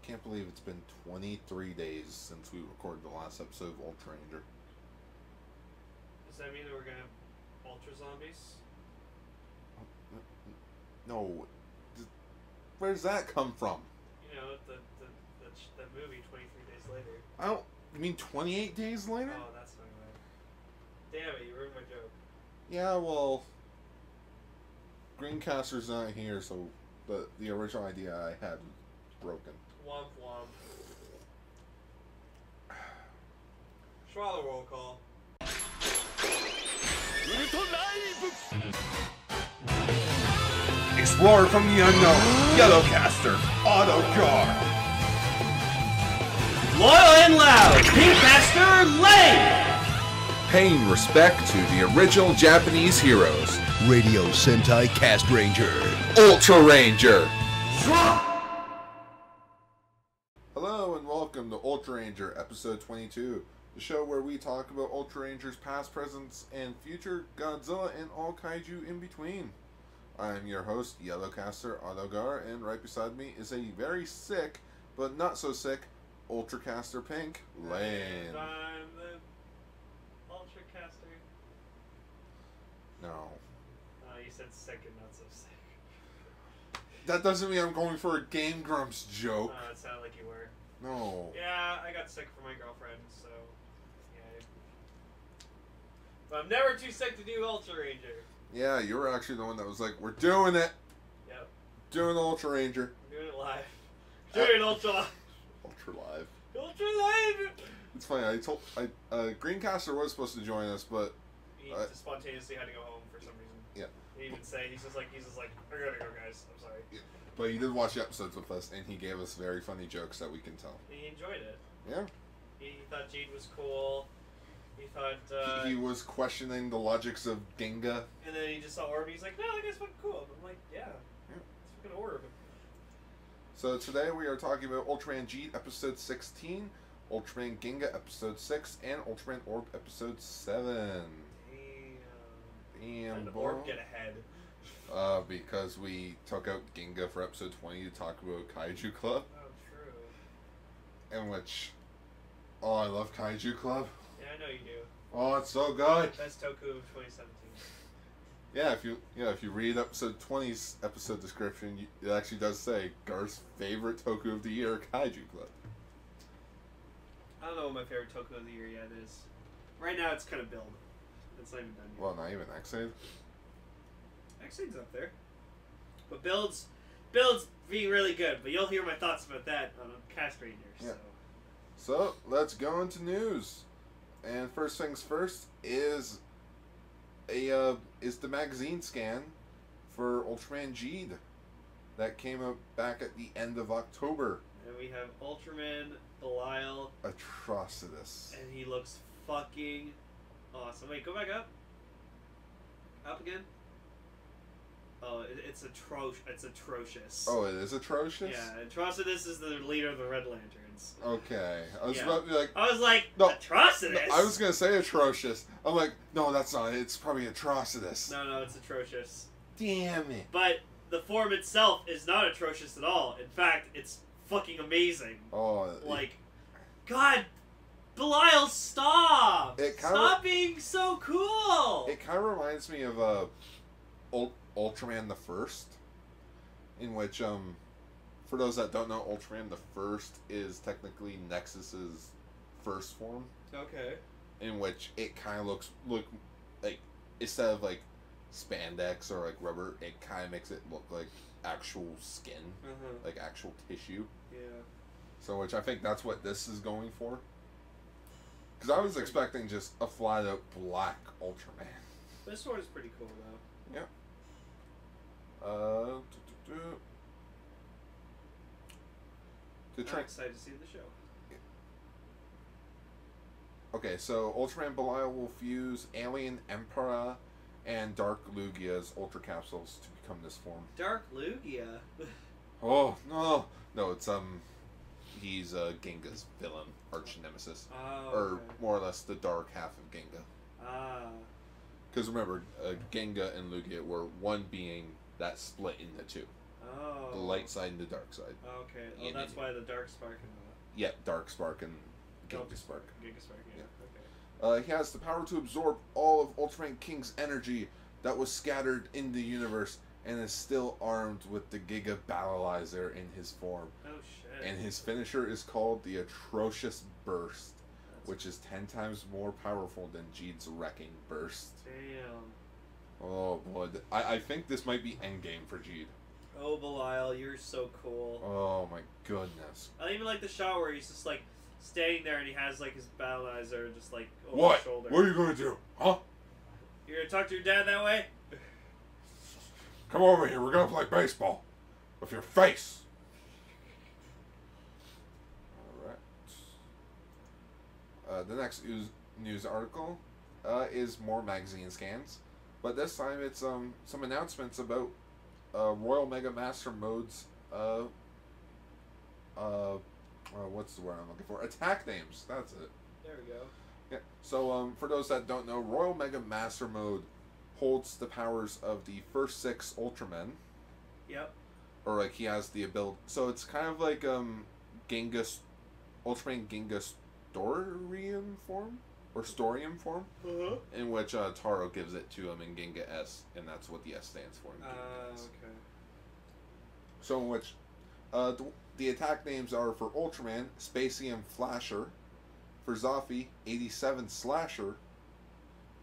can't believe it's been 23 days since we recorded the last episode of Ultra Ranger. Does that mean that we're gonna have Ultra Zombies? No. Where does that come from? You know, the movie 23 Days Later. I don't... You mean 28 days later? Oh, that's not right. Damn it, you ruined my joke. Yeah, well... Greencaster's not here, so the original idea I had was broken. Womp womp. Swallow roll call. Explorer from the unknown, Yellowcaster, Autocar. Loyal and loud, Pinkcaster Lane! Paying respect to the original Japanese heroes, Radio Sentai Cast Ranger. Ultra Ranger. Hello and welcome to Ultra Ranger episode 22, the show where we talk about Ultra Rangers past, present, and future, Godzilla, and all kaiju in between. I'm your host, Yellowcaster Autogar, and right beside me is a very sick, but not so sick, Ultracaster Pink Lane. And I'm the Ultracaster. No. You said sick and not so sick. That doesn't mean I'm going for a Game Grumps joke. It sounded like you were. No. Yeah, I got sick for my girlfriend, so yeah. But I'm never too sick to do Ultra Ranger. Yeah, you were actually the one that was like, we're doing it. Yep. Doing Ultra Ranger. I'm doing it live. Doing Ultra Live. Ultra Live. Ultra Live! It's funny, Greencaster was supposed to join us, but... He just spontaneously had to go home for some reason. Yeah. He didn't even say, he's just like, I gotta go, guys. I'm sorry. Yeah. But he did watch the episodes with us, and he gave us very funny jokes that we can tell. He enjoyed it. Yeah. He thought Jade was cool. He thought, He was questioning the logics of Ginga. And then he just saw Orb, and he's like, no, that guy's fucking cool. I'm like, yeah. It's fucking Orb. So today we are talking about Ultraman Jeet episode 16, Ultraman Ginga episode 6, and Ultraman Orb episode 7. Damn, And boy. Orb get ahead. Because we took out Ginga for episode 20 to talk about Kaiju Club. Oh, true. In which, oh, I love Kaiju Club. Yeah, I know you do. Oh, it's so good. Best Toku of 2017. Yeah, if you read episode 20's episode description, it actually does say Garth's favorite Toku of the year, Kaiju Club. I don't know what my favorite Toku of the year yet is. Right now, it's kind of Build. It's not even done yet. Well, not even X-Aid. X-Aid's up there. But Build's being really good, but you'll hear my thoughts about that on Cast Ranger. Yeah. So, let's go into news. And first things first is the magazine scan for Ultraman Jeed that came out back at the end of October. And we have Ultraman Belial. Atrocitus. And he looks fucking awesome. Wait, go back up. Up again. Oh, it's atrocious. It's atrocious. Oh, it is atrocious? Yeah, Atrocitus is the leader of the Red Lanterns. Okay. I was about to be like... I was like, no, Atrocitus? No, I was going to say atrocious. I'm like, no, that's not it. It's probably Atrocitus. No, it's atrocious. Damn it. But the form itself is not atrocious at all. In fact, it's fucking amazing. Oh. Like, God, Belial, stop! Stop being so cool! It kind of reminds me of Ultraman the First, in which, for those that don't know, Ultraman the First is technically Nexus's first form. Okay. In which it kind of looks like, instead of like spandex or like rubber, it kind of makes it look like actual skin, like actual tissue. Yeah. So, which I think that's what this is going for. Because I was expecting just a flat out black Ultraman. This one is pretty cool though. Yeah. I'm excited to see the show. Okay, so Ultraman Belial will fuse Alien Emperor and Dark Lugia's Ultra Capsules to become this form. Dark Lugia? Oh, no. No, it's, he's Genga's villain, arch nemesis. Oh, or okay. more or less the dark half of Genga. Ah. Because remember, Genga and Lugia were one being that split into two. Oh. The light side and the dark side. Okay. Oh, Yeah, that's yeah. why the dark spark and Yeah, Dark Spark and the Giga Spark. Giga Spark, yeah. Yeah. Okay. He has the power to absorb all of Ultraman King's energy that was scattered in the universe and is still armed with the Giga Battleizer in his form. Oh shit. And his finisher is called the Atrocious Burst, That's- which is 10 times more powerful than Jeed's Wrecking Burst. Damn. Oh boy, I think this might be endgame for Jeed. Oh, Belial, you're so cool. Oh my goodness. I even like the shot where he's just like standing there and he has like his battleizer just like over What? his shoulder. What are you gonna do? Huh? You're gonna talk to your dad that way? Come over here, we're gonna play baseball. With your face. Alright. The next news article is more magazine scans. But this time it's some announcements about Royal Mega Master Mode's what's the word I'm looking for? Attack names. That's it. There we go. Yeah. So for those that don't know, Royal Mega Master Mode holds the powers of the first 6 Ultramen. Yep. Or like he has the ability. So it's kind of like Genghis, Ultraman Genghis Storium form or Storium form, in which Taro gives it to him in Genga S, and that's what the S stands for. In Genga S. Okay. So in which the attack names are for Ultraman, Spacium Flasher, for Zafi, 87 Slasher.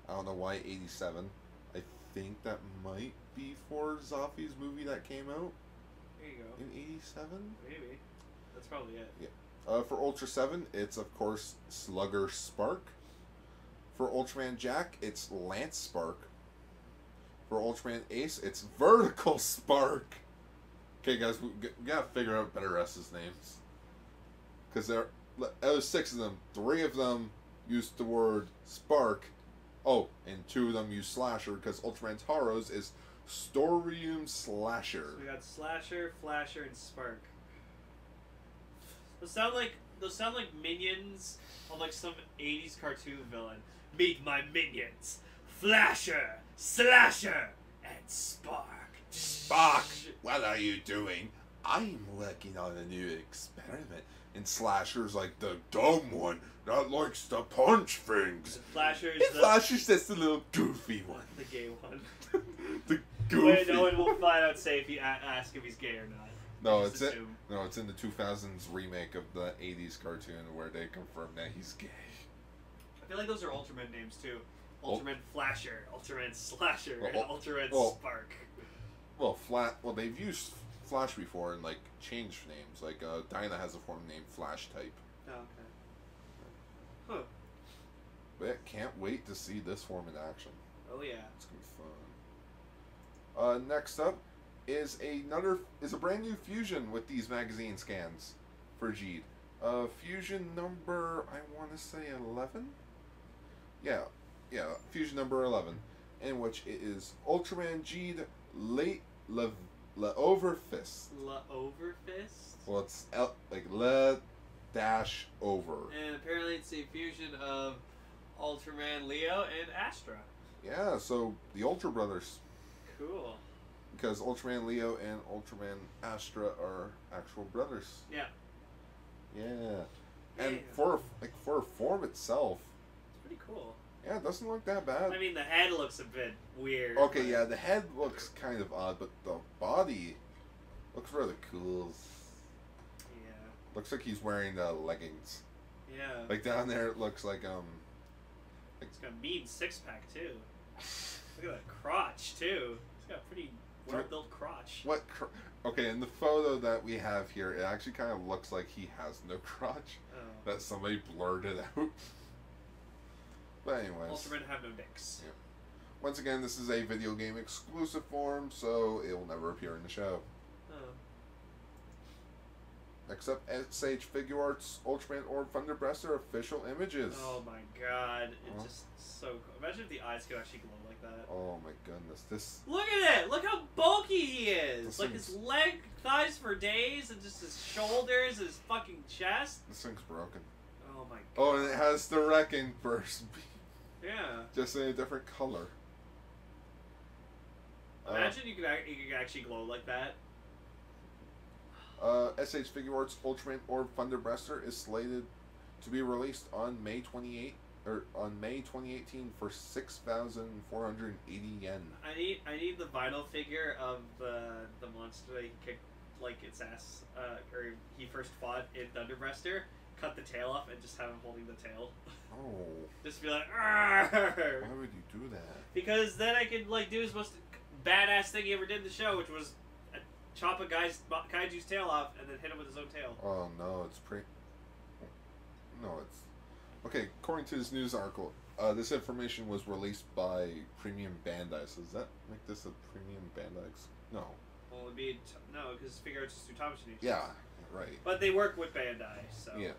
I don't know why 87. I think that might be for Zafi's movie that came out There you go. in 87. Maybe. That's probably it. Yeah. For Ultra 7, it's of course Slugger Spark. For Ultraman Jack, it's Lance Spark. For Ultraman Ace, it's Vertical Spark. Okay, guys, we gotta figure out better S's names. Because there are 6 of them. 3 of them use the word Spark. Oh, and 2 of them use Slasher, because Ultraman Taro's is Storium Slasher. So we got Slasher, Flasher, and Spark. Those sound like minions of like some 80s cartoon villain. Meet my minions, Flasher, Slasher, and Spark. Spark, what are you doing? I'm working on a new experiment. And Slasher's like the dumb one that likes to punch things. And Flasher's And Flasher's just the little goofy one. the gay one. The goofy. Wait, no one will find out say if you ask if he's gay or not. No, Just it's assume. it's in the 2000s remake of the 80s cartoon where they confirm that he's gay. I feel like those are Ultraman names too. Ul- Ultraman Flasher, Ultraman Slasher, Well, and Ultraman well- Spark. Well, they've used Flash before and like changed names. Like Dinah has a form named Flash Type. Oh, okay. Huh. But yeah, can't wait to see this form in action. Oh yeah. It's gonna be fun. Next up is a brand new fusion with these magazine scans for Jeed. Fusion number, I want to say 11. Yeah, fusion number 11, in which it is Ultraman Jeed Overfist. La Overfist? Well, it's like Le dash over. And apparently it's a fusion of Ultraman Leo and Astra. Yeah, so the Ultra Brothers. Cool. Because Ultraman Leo and Ultraman Astra are actual brothers. Yeah. Yeah. And Yeah. for a form itself, It's pretty cool. yeah, it doesn't look that bad. I mean, the head looks a bit weird. Okay, but- yeah, the head looks kind of odd, but the body looks rather cool. Yeah. Looks like he's wearing leggings. Yeah. Like down there, it looks like It's got a mean six-pack, too. Look at that crotch, too. It's got a pretty well-built crotch. what? Okay, in the photo that we have here, it actually kind of looks like he has no crotch. Oh. That somebody blurred it out. But anyways. Ultramen have no dicks. Yeah. Once again, this is a video game exclusive form, so it will never appear in the show. Oh. Except SH Figure Arts Ultraman Orb Thunder Breaster official images. Oh my god. It's Huh? just so cool. Imagine if the eyes could actually glow like that. Oh my goodness, this. Look at it! Look how bulky he is! This Like thing's- his thighs for days, and just his shoulders, his fucking chest. This thing's broken. Oh my god. Oh, and it has the Wrecking Burst, Yeah. just in a different color. Imagine you could actually glow like that. SH Figure Arts Ultraman Orb Thunderbreaster is slated to be released on May 2018 for 6,480 yen. I need the vinyl figure of the monster that he kicked like its ass, or he first fought in Thunderbreaster. Cut the tail off and just have him holding the tail. Oh. Just be like, "Arr!" Why would you do that? Because then I could like do his most badass thing he ever did in the show, which was chop a kaiju's tail off and then hit him with his own tail. Oh no, it's No, it's okay. According to this news article, this information was released by Premium Bandai. So does that make this a Premium Bandai? No. Well, it'd be no, because Figure Arts is through Thomas Nation. Yeah, right. But they work with Bandai, so Yeah,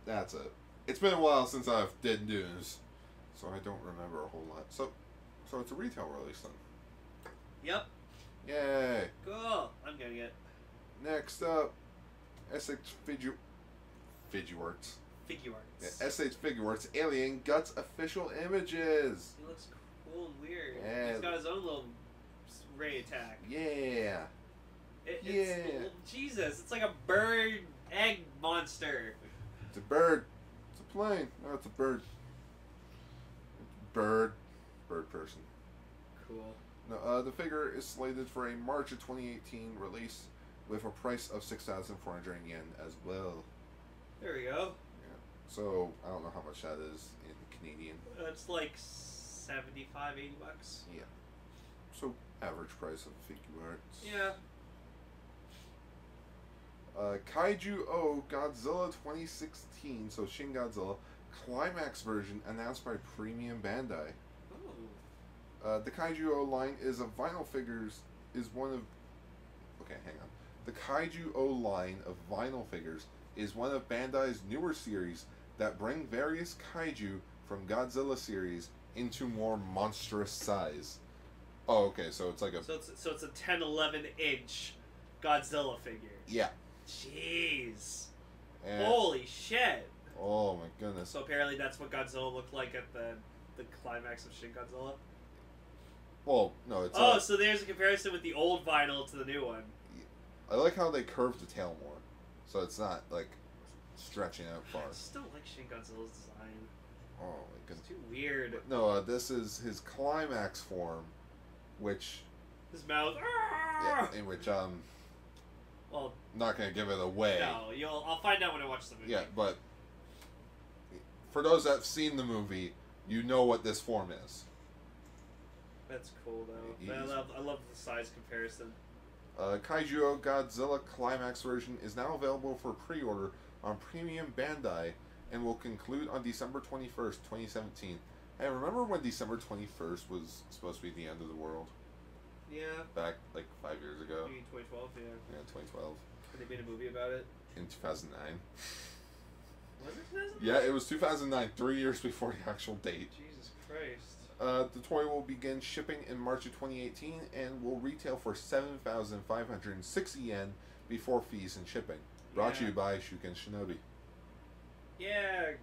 that's it. It's been a while since I've did news, so I don't remember a whole lot. So it's a retail release then. Yep. Yay! Cool. I'm getting it. Next up, SH Figure Arts. Figure Arts. Yeah, SH Figure Arts Alien Guts official images. He looks cool and weird. Yeah. He's got his own little ray attack. Yeah. It's, Jesus, it's like a bird egg monster. It's a bird. It's a plane. No, it's a bird. Bird person. Cool. No, the figure is slated for a March of 2018 release with a price of 6,400 yen as well. There we go. Yeah. So I don't know how much that is in Canadian. It's like 75, 80 bucks. Yeah. So average price of Figure Arts. Yeah. Kaiju O Godzilla 2016, so Shin Godzilla Climax version announced by Premium Bandai. Ooh. The Kaiju O line is of vinyl figures is one of. Okay, hang on. The Kaiju O line of vinyl figures is one of Bandai's newer series that bring various kaiju from Godzilla series into more monstrous size. Oh, okay, so it's like a. So it's a 10, 11 inch Godzilla figure. Yeah. Jeez. And, Holy shit. oh my goodness. So apparently that's what Godzilla looked like at the climax of Shin Godzilla. Well, no, it's. Oh, so there's a comparison with the old vinyl to the new one. I like how they curved the tail more, so it's not like stretching out far. I just don't like Shin Godzilla's design. Oh my It's goodness. too weird. No, this is his climax form, which His mouth. yeah, in which Well, not gonna give it away. no, I'll find out when I watch the movie. Yeah, but for those that've seen the movie, you know what this form is. That's cool though. He's- I love the size comparison. Kaiju Godzilla Climax version is now available for pre-order on Premium Bandai and will conclude on December 21st, 2017. Hey, remember when December 21st was supposed to be the end of the world? Yeah. Back like 5 years ago? Maybe 2012. Yeah. Yeah, 2012. And they made a movie about it. In 2009. Was it 2009? Yeah, it was 2009, 3 years before the actual date. Jesus Christ. The toy will begin shipping in March of 2018 and will retail for 7,560 yen before fees and shipping. Brought to Yeah. you by Shuken Shinobi. Yeah.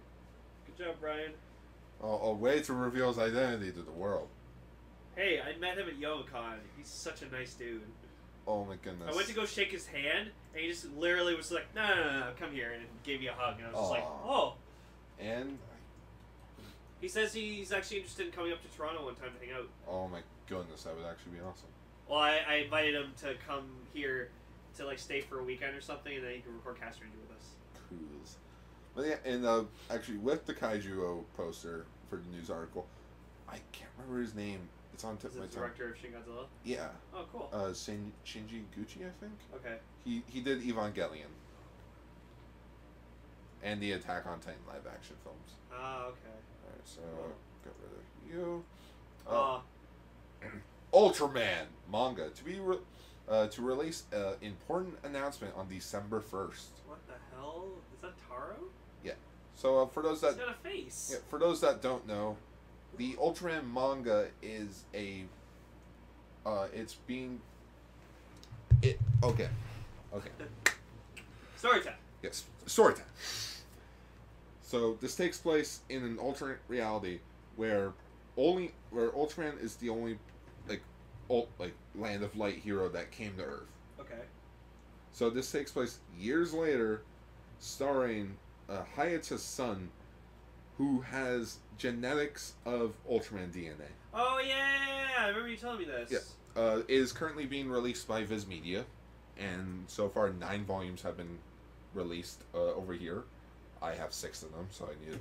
Good job, Brian. A way to reveal his identity to the world. Hey, I met him at YogaCon. He's such a nice dude. Oh my goodness. I went to go shake his hand, and he just literally was like, no, come here, and gave me a hug. And I was just like, Aw. oh. And, He says he's actually interested in coming up to Toronto one time to hang out. oh my goodness, that would actually be awesome. Well, I invited him to come here to like stay for a weekend or something, and then he can record Cast Ranger with us. Cool. But yeah, and actually with the Kaiju O poster for the news article, I can't remember his name. It's on tip Is of my the tongue. director of Shin Godzilla? Yeah. Oh, cool. Shinji Gucci, I think. Okay. He did Evangelion. And the Attack on Titan live action films. Ah, okay. Alright, so Cool. get rid of you. Uh, Ultraman manga to be to release an important announcement on December 1st. what the hell? Is that Taro? So for those He's that got a face. yeah, for those that don't know, the Ultraman manga is a it's being okay. Story time. Yes, story time. So this takes place in an alternate reality where Ultraman is the only like land of light hero that came to Earth. Okay. So this takes place years later, starring Hayata's son, who has genetics of Ultraman DNA. Oh yeah, I remember you telling me this. Yeah. It is currently being released by Viz Media, and so far 9 volumes have been released over here. I have 6 of them, so I need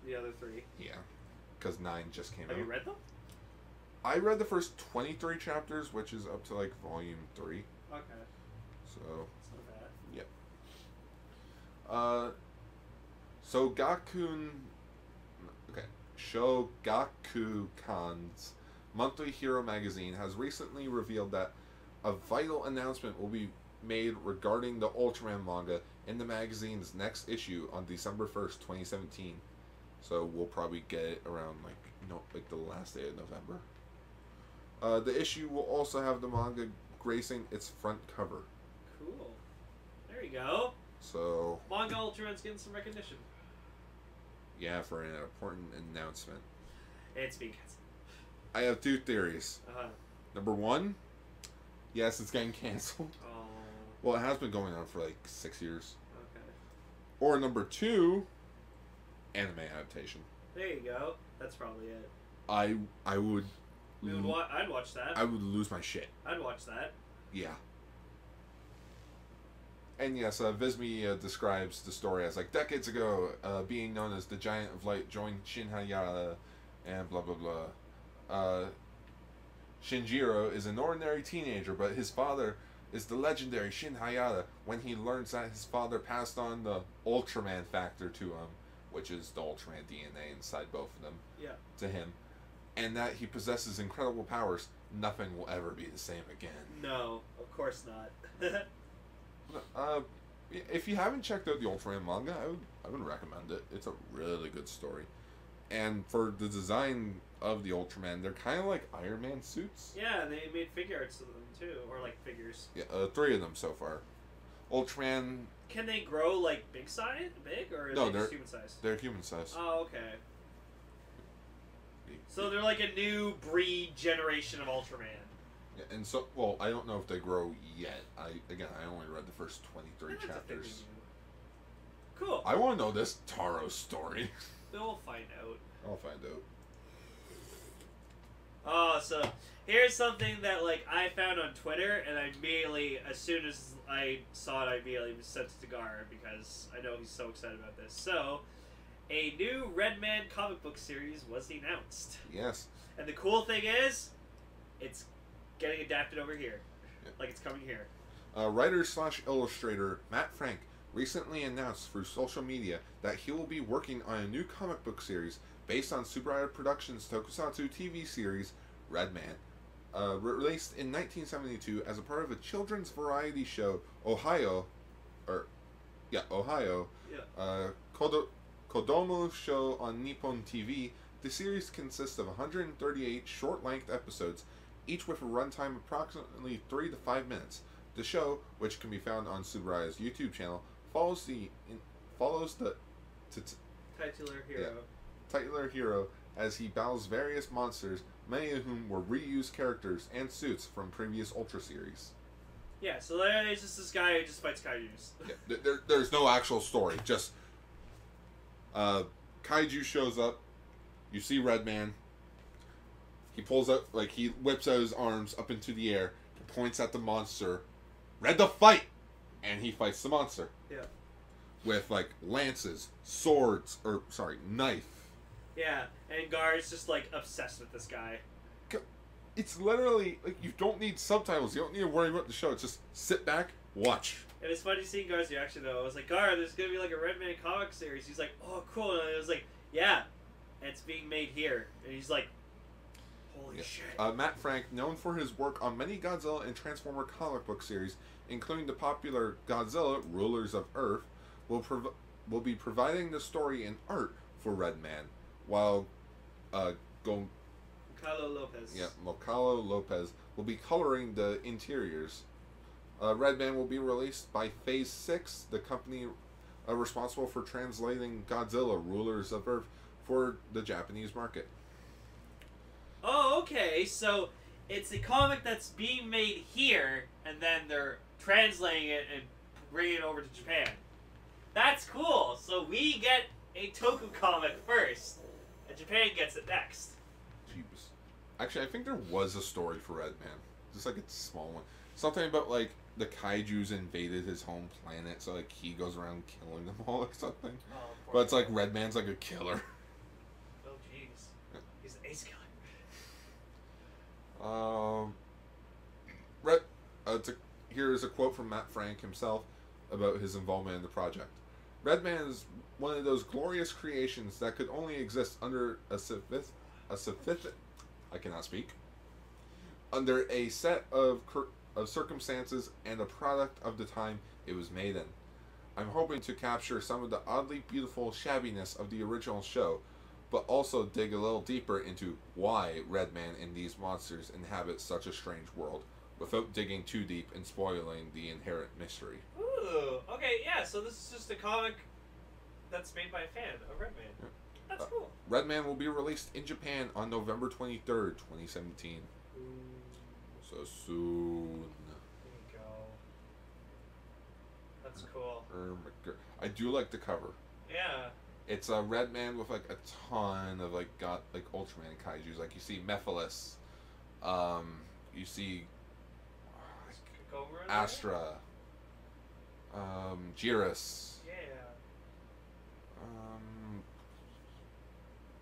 The other 3. Yeah, because 9 just came out. Have you read them? I read the first 23 chapters, which is up to like volume 3. Okay. So It's not bad. So Shogakukan's monthly hero magazine has recently revealed that a vital announcement will be made regarding the Ultraman manga in the magazine's next issue on December 1st, 2017. So we'll probably get it around like the last day of November. The issue will also have the manga gracing its front cover. Cool. There you go. So Manga Ultraman's getting some recognition. yeah, for an important announcement. It's being canceled. I have 2 theories. Number 1, yes, it's getting canceled. Oh. Well, it has been going on for like 6 years. Okay. Or number 2, anime adaptation. There you go. That's probably it. I would. I'd watch that. I would lose my shit. I'd watch that. Yeah. And yes, Viz Media describes the story as like decades ago, being known as the Giant of Light joined Shin Hayata, and blah blah blah. Shinjiro is an ordinary teenager, but his father is the legendary Shin Hayata. When he learns that his father passed on the Ultraman factor to him, which is the Ultraman DNA inside both of them, to him, and that he possesses incredible powers, nothing will ever be the same again. No, of course not. If you haven't checked out the Ultraman manga, I would recommend it. It's a really good story. And for the design of the Ultraman, they're kind of like Iron Man suits. Yeah, they made figure arts of them too, or like figures. Yeah, 3 of them so far. Ultraman. Can they grow like big, or are No, they they're just human size? They're human size. Oh, okay. So they're like a new breed generation of Ultraman. Yeah, and so, well, I don't know if they grow yet. I only read the first 23 That's a figure chapters. new. Cool. I want to know this Taro story. We'll find out. I'll find out. Oh, so here's something that like I found on Twitter, and I immediately, as soon as I saw it, I immediately sent it to Gar because I know he's so excited about this. So, a new Redman comic book series was announced. Yes. And the cool thing is, it's getting adapted over here. Yep. Like it's coming here. Writer/illustrator Matt Frank recently announced through social media that he will be working on a new comic book series based on Subaraya Productions' tokusatsu TV series Redman. Released in 1972 as a part of a children's variety show Ohio. Kodomo Show on Nippon TV, the series consists of 138 short-length episodes, each with a runtime approximately 3 to 5 minutes. The show, which can be found on Subaraya's YouTube channel, follows the titular hero as he battles various monsters, many of whom were reused characters and suits from previous Ultra series. Yeah, so there's just this guy who just fights kaijus. Yeah, there's no actual story. Just kaiju shows up. You see Redman. He pulls out, like, he whips out his arms up into the air, points at the monster. Red to fight! And he fights the monster. Yeah. With, like, lances, swords, knife. Yeah, and Gar's just, like, obsessed with this guy. It's literally, like, you don't need subtitles. You don't need to worry about the show. It's just sit back, watch. And it's funny seeing Gar's reaction, though. I was like, Gar, there's going to be, like, a Redman comic series. He's like, oh, cool. And I was like, yeah, and it's being made here. And he's like, holy shit. Matt Frank, known for his work on many Godzilla and Transformer comic book series, including the popular Godzilla, Rulers of Earth, will be providing the story and art for Redman, while Mocalo Lopez. Yeah, Mocalo Lopez will be coloring the interiors. Redman will be released by Phase 6, the company responsible for translating Godzilla, Rulers of Earth, for the Japanese market. Oh, okay, so it's a comic that's being made here, and then they're translating it and bringing it over to Japan. That's cool. So we get a Toku comic first, and Japan gets it next. Jeebus. Actually, I think there was a story for Redman. Just like a small one. Something about like the kaijus invaded his home planet, so like he goes around killing them all or something. Oh, But it's like Redman's like a killer. Oh jeez. He's an ace killer. Here is a quote from Matt Frank himself about his involvement in the project. Redman is one of those glorious creations that could only exist under I cannot speak. Under a set of circumstances and a product of the time it was made in. I'm hoping to capture some of the oddly beautiful shabbiness of the original show, but also dig a little deeper into why Redman and these monsters inhabit such a strange world, without digging too deep and spoiling the inherent mystery. Ooh, okay, yeah, so this is just a comic that's made by a fan of Redman. Yeah. That's cool. Redman will be released in Japan on November 23rd, 2017. Ooh, So soon. there you go. That's cool. I do like the cover. Yeah. It's a Redman with like a ton of like Ultraman kaijus. Like you see Mephiles, you see Cobra. Astra, Jiris. Yeah.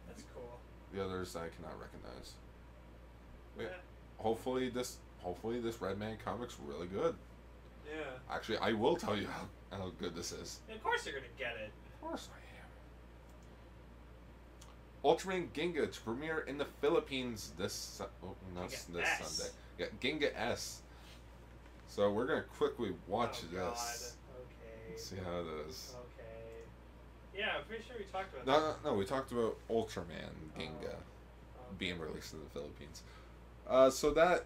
That's cool. The others I cannot recognize. Yeah. Hopefully this Redman comic's really good. Yeah. Actually, I will tell you how good this is. And of course you're gonna get it. Of course I am. Ultraman Ginga to premiere in the Philippines this Sunday. Yeah, Ginga S. So we're gonna quickly watch Oh, this. God. Okay. See how it is. Okay. Yeah, I'm pretty sure we talked about that. No, we talked about Ultraman Ginga Okay. being released in the Philippines. So that,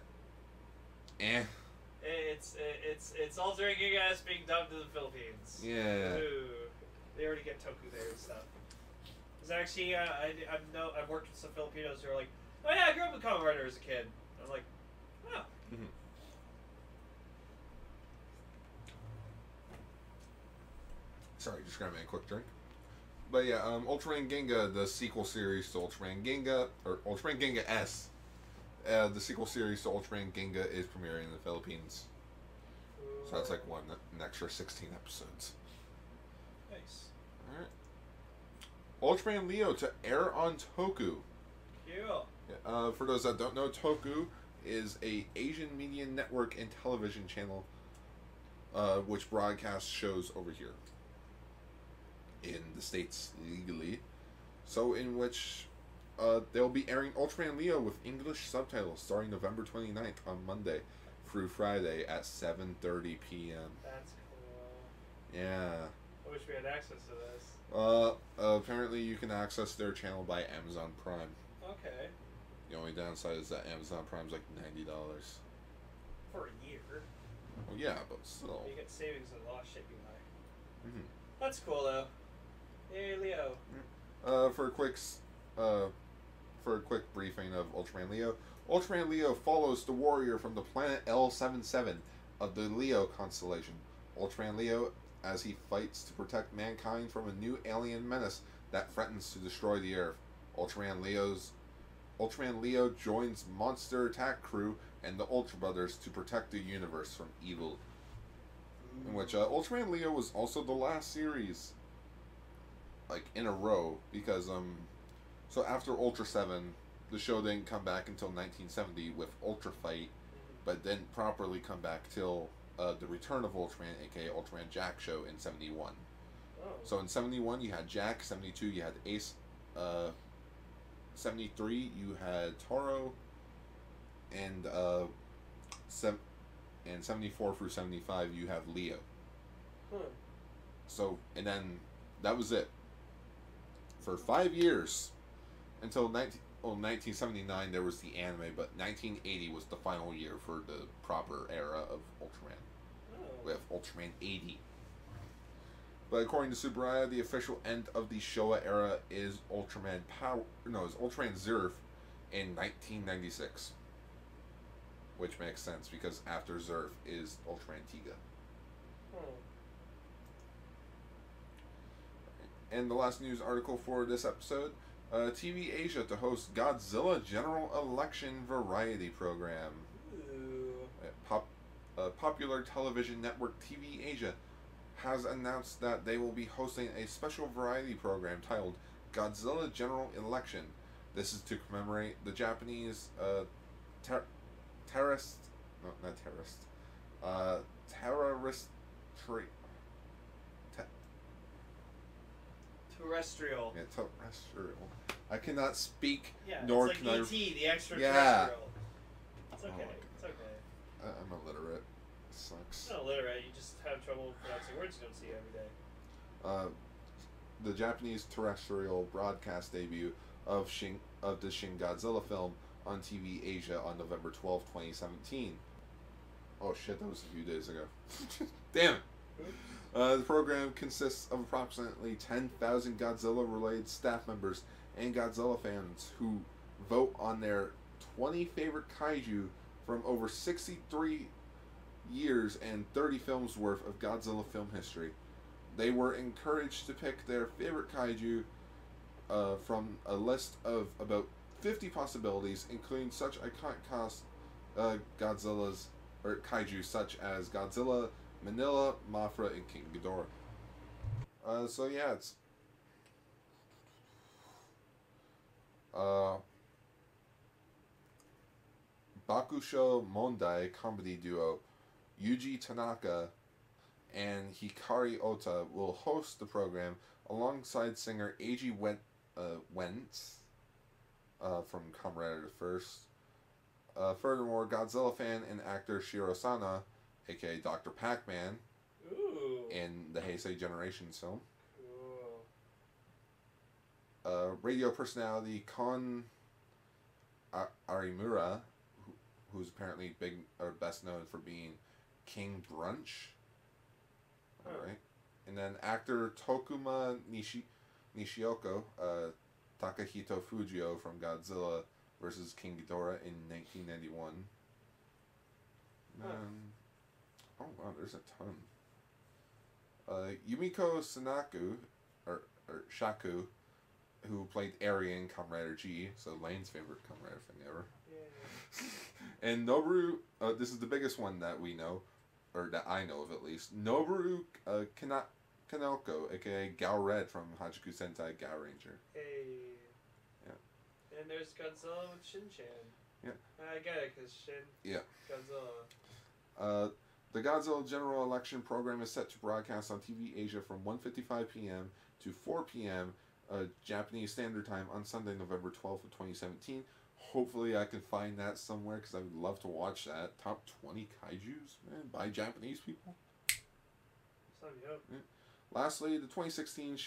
It's altering Giga-S being dubbed to the Philippines. Yeah. Ooh. They already get Toku there and stuff. Because actually, I've worked with some Filipinos who are like, oh yeah, I grew up with Kamen Rider as a kid. I'm like, oh. Mhm. Sorry, just grabbing a quick drink. But yeah, Ultraman Ginga, the sequel series to Ultraman Ginga, or Ultraman Ginga S, the sequel series to Ultraman Ginga is premiering in the Philippines. So that's like an extra 16 episodes. Nice. Alright. Ultraman Leo to air on Toku. Cool. Yeah, for those that don't know, Toku is a Asian media network and television channel which broadcasts shows over here in the States legally. So in which they'll be airing Ultraman Leo with English subtitles starting November 29th on Monday through Friday at 7:30 p.m. That's cool. Yeah. I wish we had access to this. Apparently you can access their channel by Amazon Prime. Okay. The only downside is that Amazon Prime's like $90. For a year. Well, yeah, but still. You get savings on a lot of shit you buy. Mhm. That's cool though. Yay, Leo. For a quick briefing of Ultraman Leo. Ultraman Leo follows the warrior from the planet L77 of the Leo constellation. Ultraman Leo as he fights to protect mankind from a new alien menace that threatens to destroy the Earth. Ultraman Leo joins Monster Attack Crew and the Ultra Brothers to protect the universe from evil. In which Ultraman Leo was also the last series, like in a row, because so after Ultra 7, the show didn't come back until 1970 with Ultra Fight, but didn't properly come back till the Return of Ultraman, aka Ultraman Jack show in 71. Oh. So in 71 you had Jack, 72 you had Ace, 73 you had Toro, and 74 through 75 you have Leo. So, and then that was it. For 5 years, until 1979 there was the anime, but 1980 was the final year for the proper era of Ultraman, with Ultraman 80. But according to Tsuburaya, the official end of the Showa era is Ultraman Zerf in 1996. which makes sense because after Zerf is Ultraman Tiga. And the last news article for this episode, TV Asia to host Godzilla General Election variety program. Ooh. Popular television network TV Asia has announced that they will be hosting a special variety program titled Godzilla General Election. This is to commemorate the Japanese terrorist. Terrestrial. Yeah, terrestrial. I cannot speak, Yeah, nor it's can like I. E.T., the extraterrestrial. Yeah. It's okay. Oh, It's okay. I'm illiterate. Sucks. It's not illiterate. You just have trouble pronouncing words you don't see every day. The Japanese terrestrial broadcast debut of the Shin Godzilla film on TV Asia on November 12, 2017. Oh shit, that was a few days ago. Damn it. The program consists of approximately 10,000 Godzilla-related staff members and Godzilla fans who vote on their 20 favorite kaiju from over 63 years and 30 films worth of Godzilla film history. They were encouraged to pick their favorite kaiju from a list of about 50 possibilities, including such iconic Godzilla's or kaiju such as Godzilla, Manila, Mothra, and King Ghidorah. So yeah, it's Bakusho Mondai comedy duo Yuji Tanaka and Hikari Ota will host the program alongside singer Eiji Wentz from Kamen Rider the First. Furthermore, Godzilla fan and actor Shiro Sana, aka Dr. Pac-Man, Ooh. in the Heisei Generations film. Cool. Radio personality Kon Arimura, who's apparently best known for being King Brunch. Alright. And then actor Tokuma Nishioka, Takahito Fujio from Godzilla vs. King Ghidorah in 1991. Oh wow, there's a ton. Yumiko Sanaku, or Shaku, who played Eri in Kamen Rider G, so Lane's favorite Kamen Rider thing ever. Yeah. And Noboru, this is the biggest one that we know, or that I know of at least. Noboru Kaneko, aka Gao Red from Hachiku Sentai Gao Ranger. Hey. Yeah. And there's Godzilla with Shin-Chan. Yeah. I get it, because Shin. Yeah. Godzilla. The Godzilla General Election program is set to broadcast on TV Asia from 1:55 p.m. to 4 p.m. Japanese Standard Time on Sunday, November 12th of 2017. Hopefully I can find that somewhere because I would love to watch that. Top 20 kaijus, man, by Japanese people. Sign me up. Yeah. Lastly, the 2016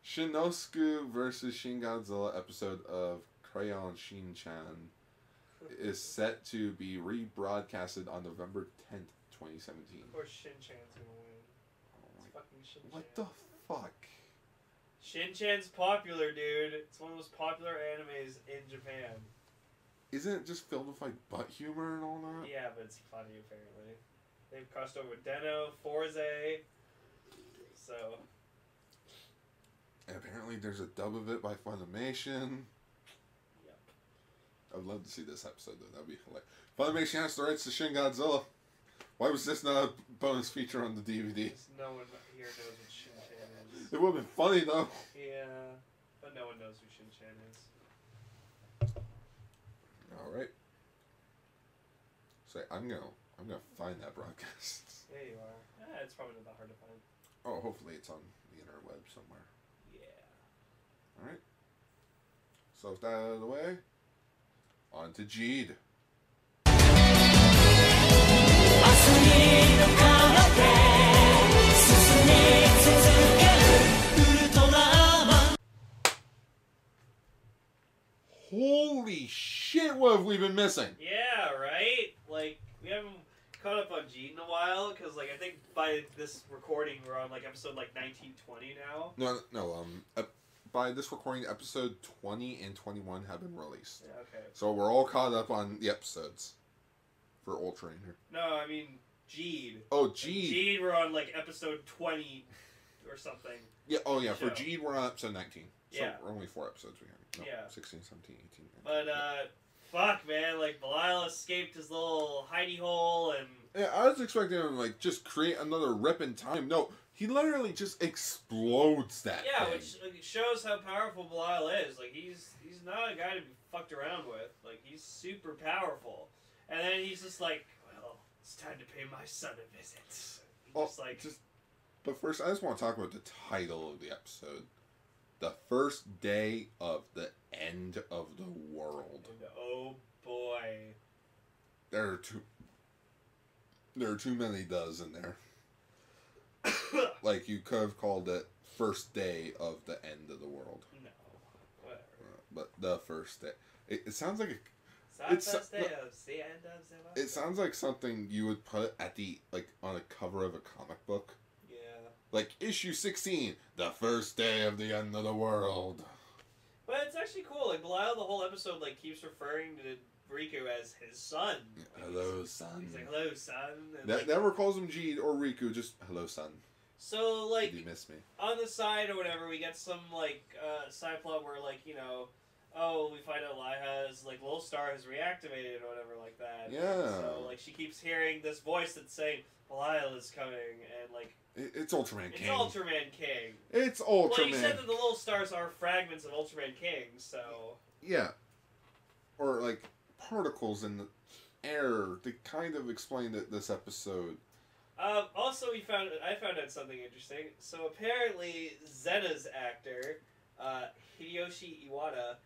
Shinosuke vs. Shin Godzilla episode of Crayon Shin-Chan is set to be rebroadcasted on November 10th, 2017. Of course Shin-Chan's gonna win. It's fucking Shin-Chan. What the fuck? Shin-Chan's popular, dude. It's one of the most popular animes in Japan. Isn't it just filled with like butt humor and all that? Yeah, but it's funny apparently. They've crossed over with Den-O, Forze. So. And apparently there's a dub of it by Funimation. Yep. I would love to see this episode though. That'd be hilarious. Funimation has the rights to Shin Godzilla. Why was this not a bonus feature on the DVD? Because no one here knows what Shin-Chan is. It would have been funny though. Yeah, but no one knows who Shin-Chan is. Alright. So I'm gonna find that broadcast. Yeah, you are. It's probably not that hard to find. Oh, hopefully it's on the interweb somewhere. Yeah. Alright. So with that out of the way, on to Jeed. Holy shit, what have we been missing? Yeah, right? Like, we haven't caught up on Jeed in a while, because, like, I think by this recording, we're on, like, episode, like, 1920 now. No, by this recording, episode 20 and 21 have been released. Yeah, okay. So we're all caught up on the episodes. for Ultra Ranger? No, I mean Jeed. Oh, Jeed. Jeed, we're on like episode 20 or something. Yeah. Oh, yeah. For Show. Jeed, we're on episode 19. So Yeah. we're only 4 episodes behind. No, Yeah. 16, 17, 18. 19. But fuck, man, like Belial escaped his little hidey hole, and Yeah, I was expecting him to, like, just create another rip in time. No, he literally just explodes that yeah, thing. which like, shows how powerful Belial is. Like he's not a guy to be fucked around with. Like he's super powerful, and then he's just like, well, it's time to pay my son a visit. But first, I just want to talk about the title of the episode. The first day of the end of the world. And, oh boy. There are too many does in there. Like, you could have called it first day of the end of the world. No, whatever. But the first day. It sounds like First day of the end of the world. it sounds like something you would put at the, like, on a cover of a comic book. Yeah. Like, issue 16, the first day of the end of the world. But it's actually cool. Like Belial, the whole episode, like keeps referring to Riku as his son. Like, Hello, son. He's like, hello, son. And, That like, never calls him Jeed or Riku, just hello, son. so like Did you miss me? on the side or whatever, we get some like side plot where like we find out Laiha's like little star has reactivated or whatever like that. Yeah. So like she keeps hearing this voice that's saying Belial is coming, and like It's Ultraman it's King. Ultraman King. It's Well, Ultraman. you said that the little stars are fragments of Ultraman King, so Yeah. Or, like, particles in the air. They kind of explained it this episode. also, I found out something interesting. So apparently, Zena's actor, Hideyoshi Iwata,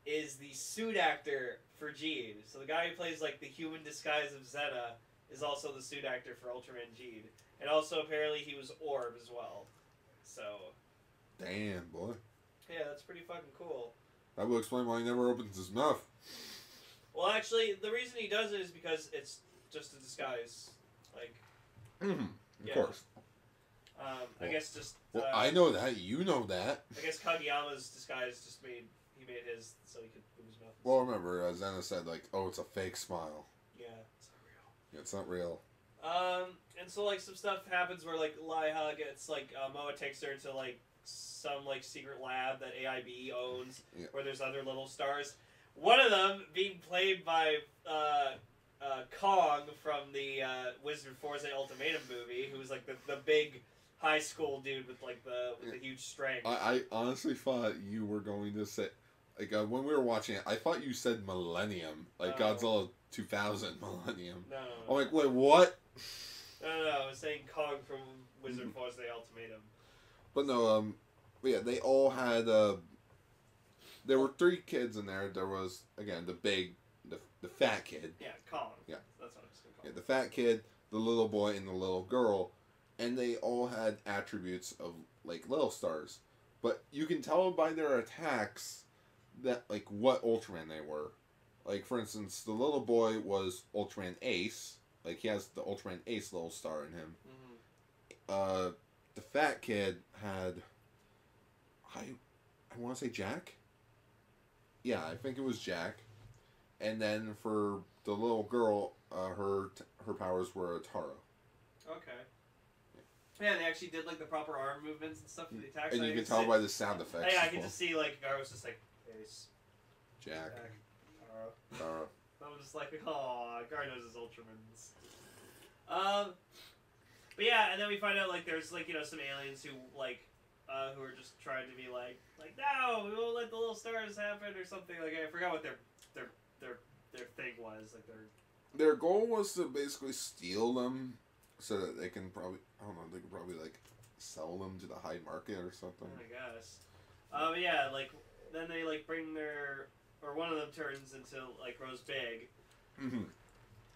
is the suit actor for Jeed. So the guy who plays like the human disguise of Zena is also the suit actor for Ultraman Jeed, and also apparently he was Orb as well. So Damn, boy. yeah, that's pretty fucking cool. That will explain why he never opens his mouth. Well, actually, the reason he does it is because it's just a disguise. Like, Of Yeah. course. I guess just. Well, I know that. You know that. I guess Kageyama's disguise just made his so he could move his mouth. Well, remember, Zena said, like, oh, it's a fake smile. Yeah, it's not real. Yeah, it's not real. And so like some stuff happens where like Laiha gets like Moa takes her to like some like secret lab that AIB owns, Yeah. where there's other little stars. One of them being played by Kong from the Wizard Forza Ultimatum movie, who was like the big high school dude with like the huge strength. I honestly thought you were going to say, like, when we were watching it, I thought you said Millennium. Like, Oh. Godzilla 2000 Millennium. No. I'm like, wait, what? No, I was saying Kong from Wizard Forza Ultimatum. But no, yeah, they all had, there were 3 kids in there. There was, again, the fat kid. Yeah, Kong. Yeah. That's what I was going to call Yeah, him. the fat kid, the little boy, and the little girl. And they all had attributes of, like, little stars. But you can tell by their attacks that, like, what Ultraman they were. Like, for instance, the little boy was Ultraman Ace. Like, he has the Ultraman Ace little star in him. Mm-hmm. The fat kid had, I want to say Jack? Yeah, I think it was Jack. And then for the little girl, her powers were a Taro. Okay. Yeah, they actually did like the proper arm movements and stuff for the attacks. And I you can could tell see- by the sound effects. Yeah, I as can well. just see like Gar was just like Ace, Jack. Jack, Taro. Taro. I was just like, oh, Gar knows his Ultramans. But yeah, and then we find out like there's like some aliens who like who are just trying to be like no, we won't let the little stars happen or something. Like I forgot what their thing was. Like Their goal was to basically steal them so that they can probably, I don't know, they could probably like sell them to the high market or something. I guess. But yeah, like then they like bring or one of them turns into like Rose Big. Mm-hmm.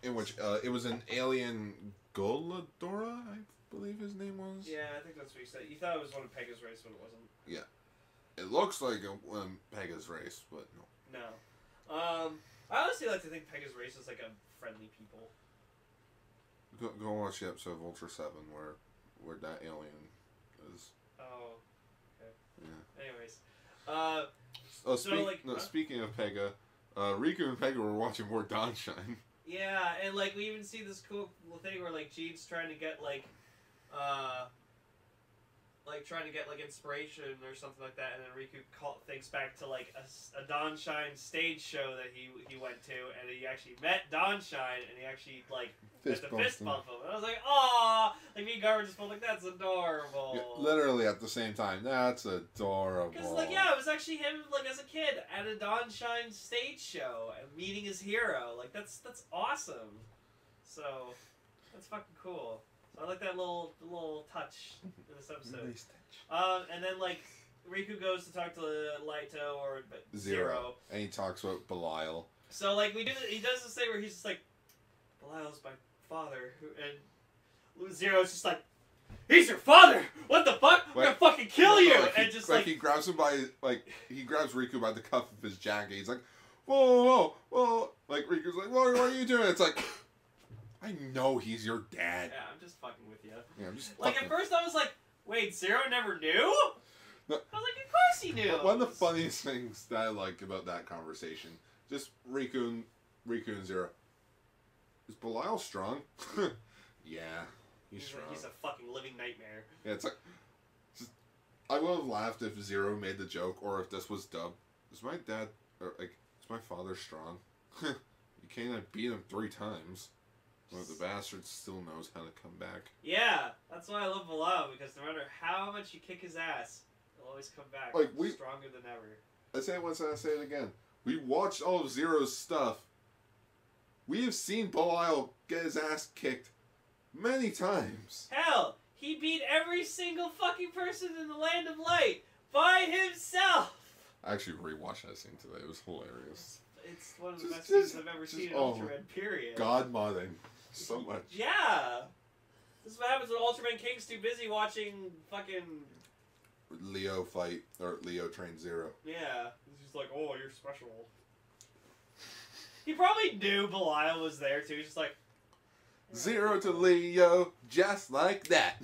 In which it was an alien Goladora, I believe his name was. Yeah, I think that's what you said. You thought it was one of Pega's race, but it wasn't. Yeah. It looks like a Pega's race, but no. No. I honestly like to think Pega's race is like a friendly people. Go watch the episode of Ultra 7 where that alien is. Oh. Okay. Yeah. Anyways. Oh, So, like, huh? speaking of Pega, Riku and Pega were watching more Dawnshine. Yeah, and like we even see this cool thing where like Jean's trying to get like inspiration or something like that, and then Riku thinks back to like a Dawnshine stage show that he went to, and he actually met Dawnshine, and he actually like had the fist bump him. And I was like, "Aw!" Like me and Gar were just both like, "That's adorable." Yeah, literally at the same time. That's adorable. Because like it was actually him like as a kid at a Dawnshine stage show and meeting his hero. Like that's awesome. So that's fucking cool. So I like that little touch in this episode. Nice touch. And then like Riku goes to talk to Laito or Zero, and he talks about Belial. So like he does this thing where he's just like, Belial's my father, and Zero's just like, he's your father. What the fuck? I'm gonna fucking kill you! And just like he grabs him by he grabs Riku by the cuff of his jacket. He's like, whoa. Like Riku's like, what are you doing? It's like, I know he's your dad. Yeah, I'm just fucking with you. Yeah, I'm just like fucking. at first I was like, wait, Zero never knew? No. I was like, of course he knew. One of the funniest things that I like about that conversation, just Riku and Zero. Is Belial strong? Yeah, he's strong. He's a fucking living nightmare. Yeah, it's like, I would have laughed if Zero made the joke, or if this was dubbed. Is my dad, or like, is my father strong? You can't beat him 3 times. Well, the bastard still knows how to come back. Yeah, that's why I love Belial, because no matter how much you kick his ass, he'll always come back like stronger than ever. I say it once and I say it again. We watched all of Zero's stuff. We have seen Belial get his ass kicked many times. Hell, he beat every single fucking person in the Land of Light by himself! I actually rewatched that scene today. It was hilarious. It's one of the best scenes I've ever seen in Ultraman, period. God modding. So much. Yeah! This is what happens when Ultraman King's too busy watching fucking... Leo fight, or Leo train Zero. Yeah. He's just like, oh, you're special. He probably knew Belial was there too. He's just like... Zero to Leo, just like that.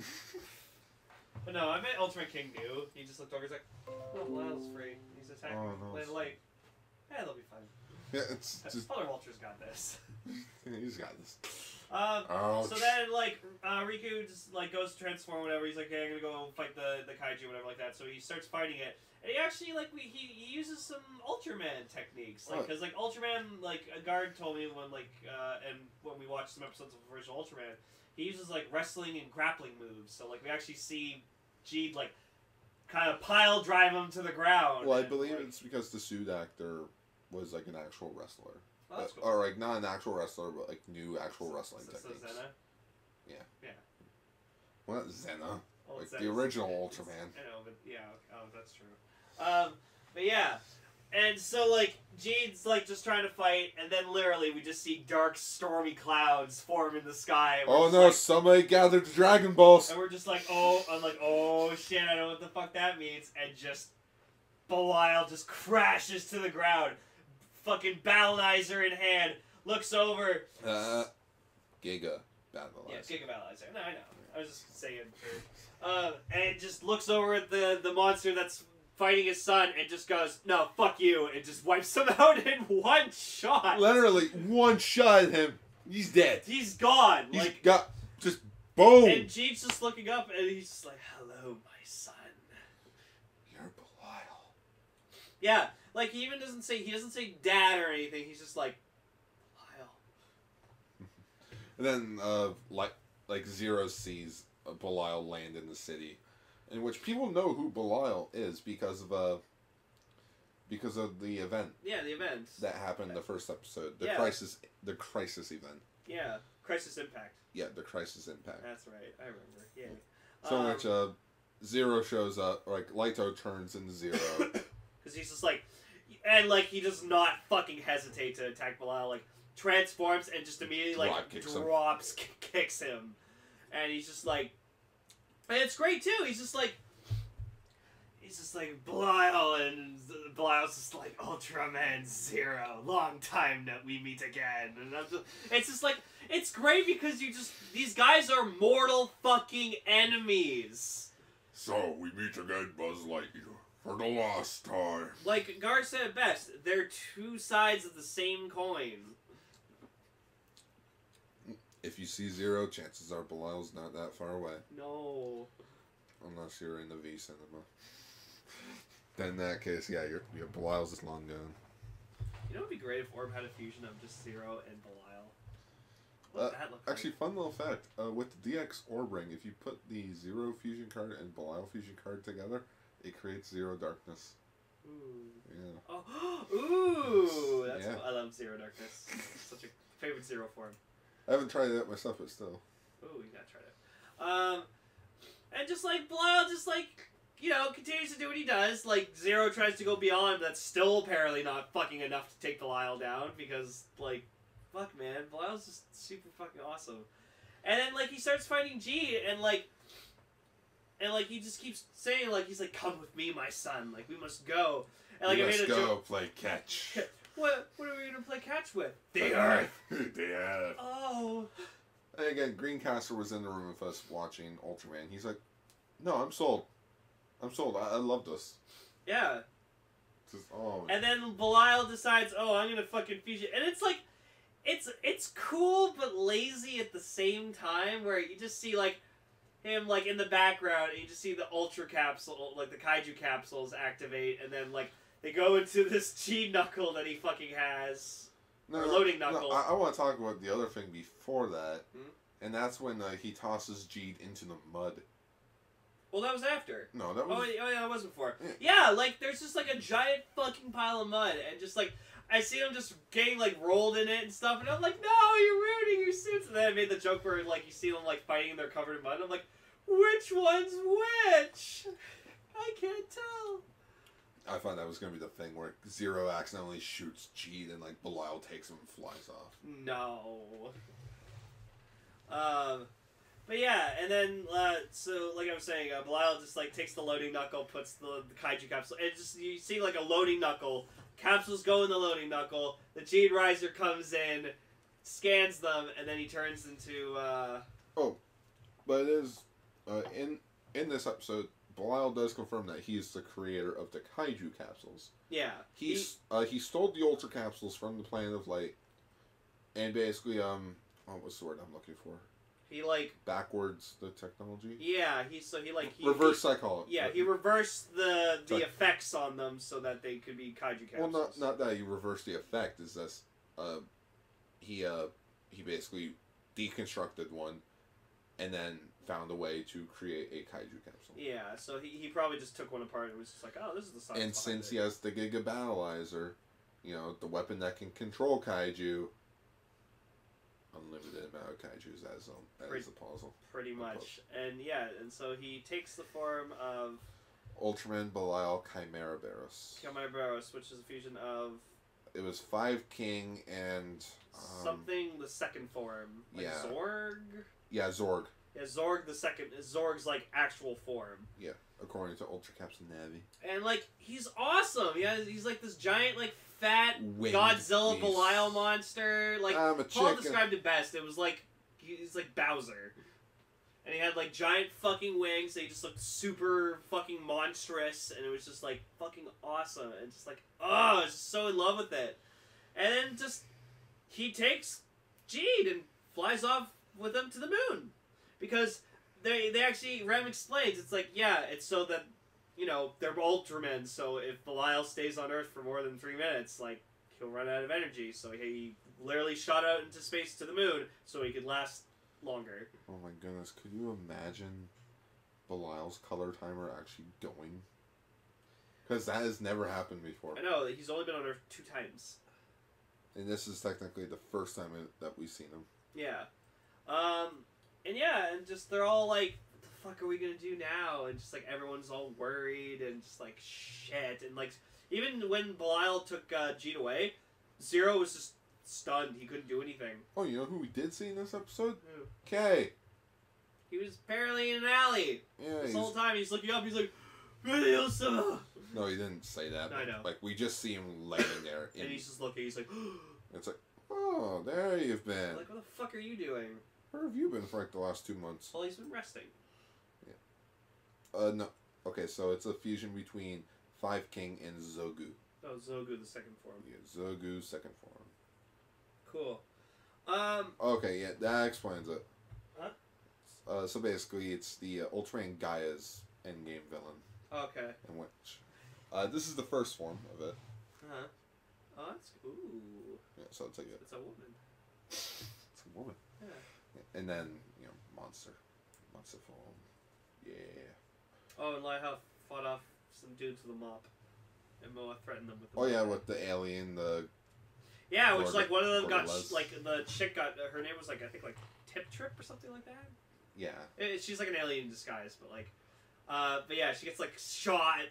But no, I meant Ultraman King knew. He just looked over, he's like, oh, Belial's free. He's attacking Land of Light. Yeah, they'll be fine. Yeah, it's just... Other Vulture's got this. He's got this. So then, like, Riku just, like, goes to transform, whatever. He's like, okay, I'm gonna go fight the kaiju, whatever, like that. So he starts fighting it. And he actually, like, he uses some Ultraman techniques. Like, because, like, Ultraman, like, a guard told me when, like, and when we watched some episodes of original Ultraman, he uses, like, wrestling and grappling moves. So, like, we actually see Jeed, like, kind of pile drive him to the ground. Well, I believe it's because the suit actor was, like, an actual wrestler. Oh, that's cool. Or, like, not an actual wrestler, but, like, new actual wrestling techniques. So Zena? Yeah. Yeah. Well, not Zena. Well, like, Zena's the original Ultraman. I know, but, yeah. Oh, that's true. But, yeah. And so, like, Jeed's, like, just trying to fight, and then, literally, we just see dark, stormy clouds form in the sky. Oh, no, like, somebody gathered the Dragon Balls! And we're just like, oh, shit, I know what the fuck that means. And just, Belial just crashes to the ground. Fucking Battleizer in hand, looks over. Giga Battleizer. Yeah, Giga Battleizer. No, I know. I was just saying. And just looks over at the monster that's fighting his son and just goes, no, fuck you, and just wipes him out in one shot. Literally, one shot at him. He's dead. He's gone. He's like, got, just boom. And Jeed's just looking up and he's just like, hello, my son. You're Belial. Yeah. Like, he doesn't say dad or anything. He's just like, Belial. And then, like Zero sees Belial land in the city, in which people know who Belial is because of the event. Yeah, the event that happened in the first episode. The crisis event. Yeah, Crisis Impact. Yeah, the Crisis Impact. That's right. I remember. Yeah. So much. Zero shows up. Like Laito turns into Zero. Because he's just like. And, like, he does not fucking hesitate to attack Belial. Like, transforms and just immediately, like, kicks him. And he's just like... And it's great, too. He's just like, Belial, and Belial's just like, Ultraman Zero. Long time that we meet again. And it's just like, it's great because these guys are mortal fucking enemies. So, we meet again, Buzz Lightyear. For the last time. Like Gar said it best, they're two sides of the same coin. If you see Zero, chances are Belial's not that far away. No. Unless you're in the V cinema. Then in that case, yeah, Belial's is long gone. You know what would be great if Orb had a fusion of just Zero and Belial? What would that look like? Actually, fun little fact. With the DX Orb Ring, if you put the Zero fusion card and Belial fusion card together, it creates Zero Darkness. Ooh. Yeah. Oh, ooh! That's Yeah. cool. I love Zero Darkness. Such a favorite Zero form. I haven't tried it out myself, but still. Ooh, you gotta try it. And just like Belial, just like, you know, continues to do what he does. Like, Zero tries to go beyond, but that's still apparently not fucking enough to take Belial down because, like, fuck, man, Belial's just super fucking awesome. And then, like, he starts fighting G, and like, he just keeps saying, like, he's like, come with me, my son. Like, we must go. And like, We I made must a go joke. play catch. What are we gonna play catch with? The Earth. The Earth. Oh. And again, Greencaster was in the room with us watching Ultraman. He's like, "No, I'm sold. I'm sold. I love this." Yeah. Just, oh. And then Belial decides, oh, I'm gonna fucking fusion. And it's like, it's cool but lazy at the same time, where you just see like him like in the background, and you just see the Ultra capsule, like the Kaiju capsules activate, and then like they go into this G knuckle that he fucking has. Or loading knuckle. No, I want to talk about the other thing before that, Hmm? and that's when he tosses Jeed into the mud. Well, that was after. No, that was. Oh yeah, that was before. Yeah. Yeah, like there's just like a giant fucking pile of mud, and just like I see him just getting like rolled in it and stuff, and I'm like, no, you're ruining your suits. And then I made the joke where like you see them like fighting, and they're covered in mud. And I'm like, which one's which? I can't tell. I thought that was going to be the thing where Zero accidentally shoots Jeed and like Belial takes him and flies off. No. But yeah, and then so like I was saying, Belial just like takes the loading knuckle, puts the Kaiju capsule, and just you see like a loading knuckle. Capsules go in the loading knuckle. The Jeed Riser comes in, scans them, and then he turns into. Oh, but it is in this episode, Belial does confirm that he's the creator of the Kaiju capsules. Yeah. He stole the Ultra capsules from the Planet of Light, and basically what's the word I'm looking for? He like Backwards the technology. yeah he Reverse psychology. Yeah, he reversed the effects on them so that they could be Kaiju capsules. Well, not that you reverse the effect. Is this he basically deconstructed one, and then found a way to create a Kaiju capsule. Yeah, so he probably just took one apart and was just like, oh, this is the science. And since he has the Giga Battleizer, you know, the weapon that can control Kaiju, unlimited amount of Kaijus as a puzzle. Pretty much. And yeah, and so he takes the form of Ultraman Belial Chimera Barros. Chimera Barros, which is a fusion of It was 5 King and something the second form. Like yeah. Zorg? Yeah, Zorg. Yeah, Zorg the second is Zorg's like actual form. Yeah, according to Ultra Capsule Navi. And like he's awesome. Yeah, he's like this giant like fat Winged Godzilla beast. Belial monster. Like I'm a Paul chicken. described it best. It was like he's like Bowser. And he had like giant fucking wings, so he just looked super fucking monstrous, and it was just like fucking awesome, and just like, oh, I was just so in love with it. And then just he takes Jeed and flies off with him to the moon. Because they actually, Rem explains, it's like, yeah, it's so that, you know, they're Ultramen, so if Belial stays on Earth for more than 3 minutes, like, he'll run out of energy. So he literally shot out into space to the moon so he could last longer. Oh my goodness, could you imagine Belial's color timer actually going? Because that has never happened before. I know, he's only been on Earth 2 times. And this is technically the first time that we've seen him. Yeah. And yeah, and just they're all like, what the fuck are we gonna do now? And just like everyone's all worried and just like, shit. And like, even when Belial took Jeet away, Zero was just stunned. He couldn't do anything. Oh, you know who we did see in this episode? Who? Kay. He was apparently in an alley. Yeah, This whole time he's looking up, he's like, Ryosuke! No, he didn't say that. I know. Like, we just see him laying there. And he's just looking, he's like, It's like, oh, there you've been. like, what the fuck are you doing? Where have you been for like the last 2 months? Well, he's been resting. No. Okay, so it's a fusion between 5 King and Zogu. Oh, Zogu, the second form. Yeah, Zogu, second form. Cool. Okay, yeah, that explains it. Huh? So basically, it's the Ultraman Gaia's endgame villain. Okay. In which, this is the first form of it. Uh-huh. Oh, that's ooh. Yeah, so it's like It's a woman. It's a woman. Yeah. And then monster form. Yeah. Oh, and Lighthouse fought off some dudes with a mop, and Moa threatened them with. Oh yeah, with the alien, the. Yeah, which like one of them got Gorgullas. like the chick got her name was like I think like Tip Trip or something like that. Yeah. She's like an alien in disguise, but like, but yeah, she gets like shot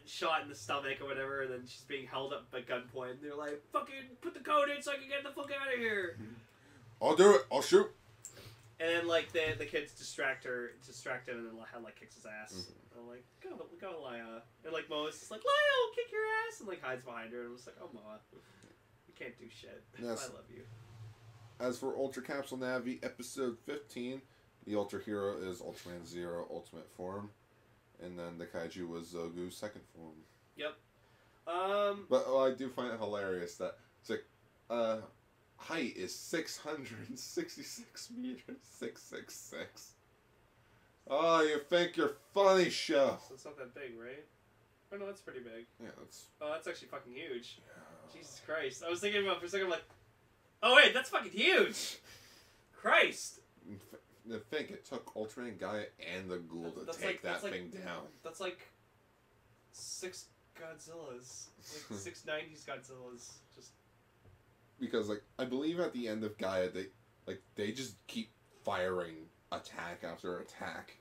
in the stomach or whatever, and then she's being held up by gunpoint. And they're like, "Fucking put the code in so I can get the fuck out of here." I'll do it. I'll shoot. And then like the kids distract him, and then Lyle like kicks his ass. Mm-hmm. I'm like, go, Lyle. And like Moa's just like, Lyle, kick your ass, and like hides behind her, and I'm just like, oh Moa, you can't do shit. Yes. I love you. As for Ultra Capsule Navi episode 15, the Ultra Hero is Ultraman Zero Ultimate Form, and then the Kaiju was Zogu's second form. Yep. But I do find it hilarious that it's like, height is 666 meters, 666. Oh, you think you're funny, show? So it's not that big, right? Oh no, that's pretty big. Yeah, that's. Oh, that's actually fucking huge. Jesus Christ. I was thinking about for a second, I'm like, oh wait, that's fucking huge! Christ! To think it took Ultraman Gaia and the Ghoul to take that thing down. That's like 6 Godzillas. Like 6 90s Godzillas. Just. Because, like, I believe at the end of Gaia, they just keep firing attack after attack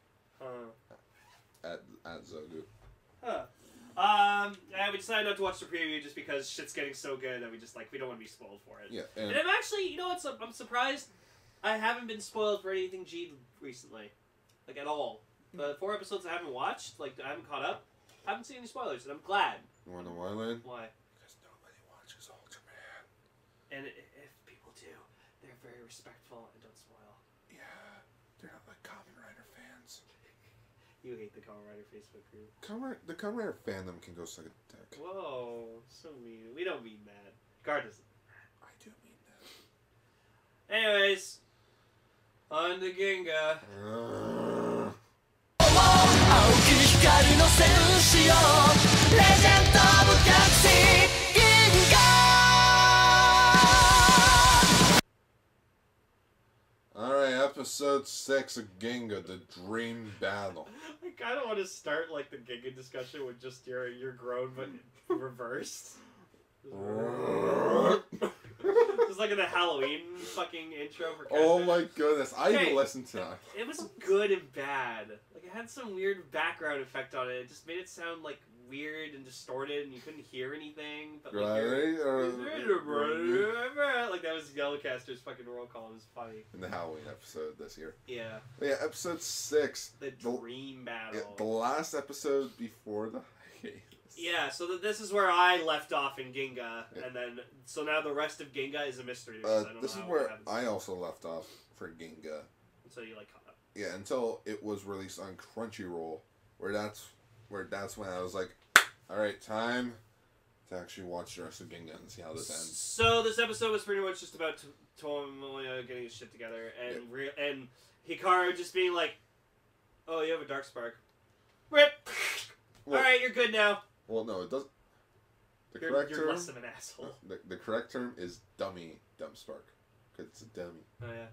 at Zogu. Huh. And we decided not to watch the preview just because shit's getting so good that we don't want to be spoiled for it. Yeah, and I'm actually, you know what? I'm surprised I haven't been spoiled for anything G recently, like at all. The 4 episodes I haven't watched, like I haven't caught up, I haven't seen any spoilers, and I'm glad. You wanna know why, Lynn? Why? Because nobody watches Ultraman. And if people do, they're very respectful and don't spoil. Yeah, they're not like Kamen Rider fans. You hate the Kamen Rider Facebook group. The Kamen Rider fandom can go suck a dick. Whoa, so mean. We don't mean that. Gar doesn't. I do mean that. Anyways, on to Ginga. Alright, episode 6 of Ginga, the Dream Battle. I kind of want to start like the Ginga discussion with just your groan, but reversed. Just like in the Halloween fucking intro for Catherine. Oh my goodness, I even listened to that. It was good and bad. Like it had some weird background effect on it. It just made it sound like weird and distorted, and you couldn't hear anything. But like, like that was Yellowcaster's fucking roll call. It was funny. In the Halloween episode this year. Yeah. But yeah, episode 6. The Dream Battle. Yeah, the last episode before the hiatus. Yeah, so this is where I left off in Ginga, and then so now the rest of Ginga is a mystery. This is where I also left off for Ginga. So you like caught up. Yeah, until it was released on Crunchyroll, where that's when I was like, all right, time to actually watch the rest of Ginga and see how this ends. So this episode was pretty much just about Tomoya getting his shit together and and Hikaru just being like, "Oh, you have a dark spark. Rip. All right, you're good now." Well, no, it doesn't. You're less of an asshole. The correct term is dummy spark, because it's a dummy. Oh yeah.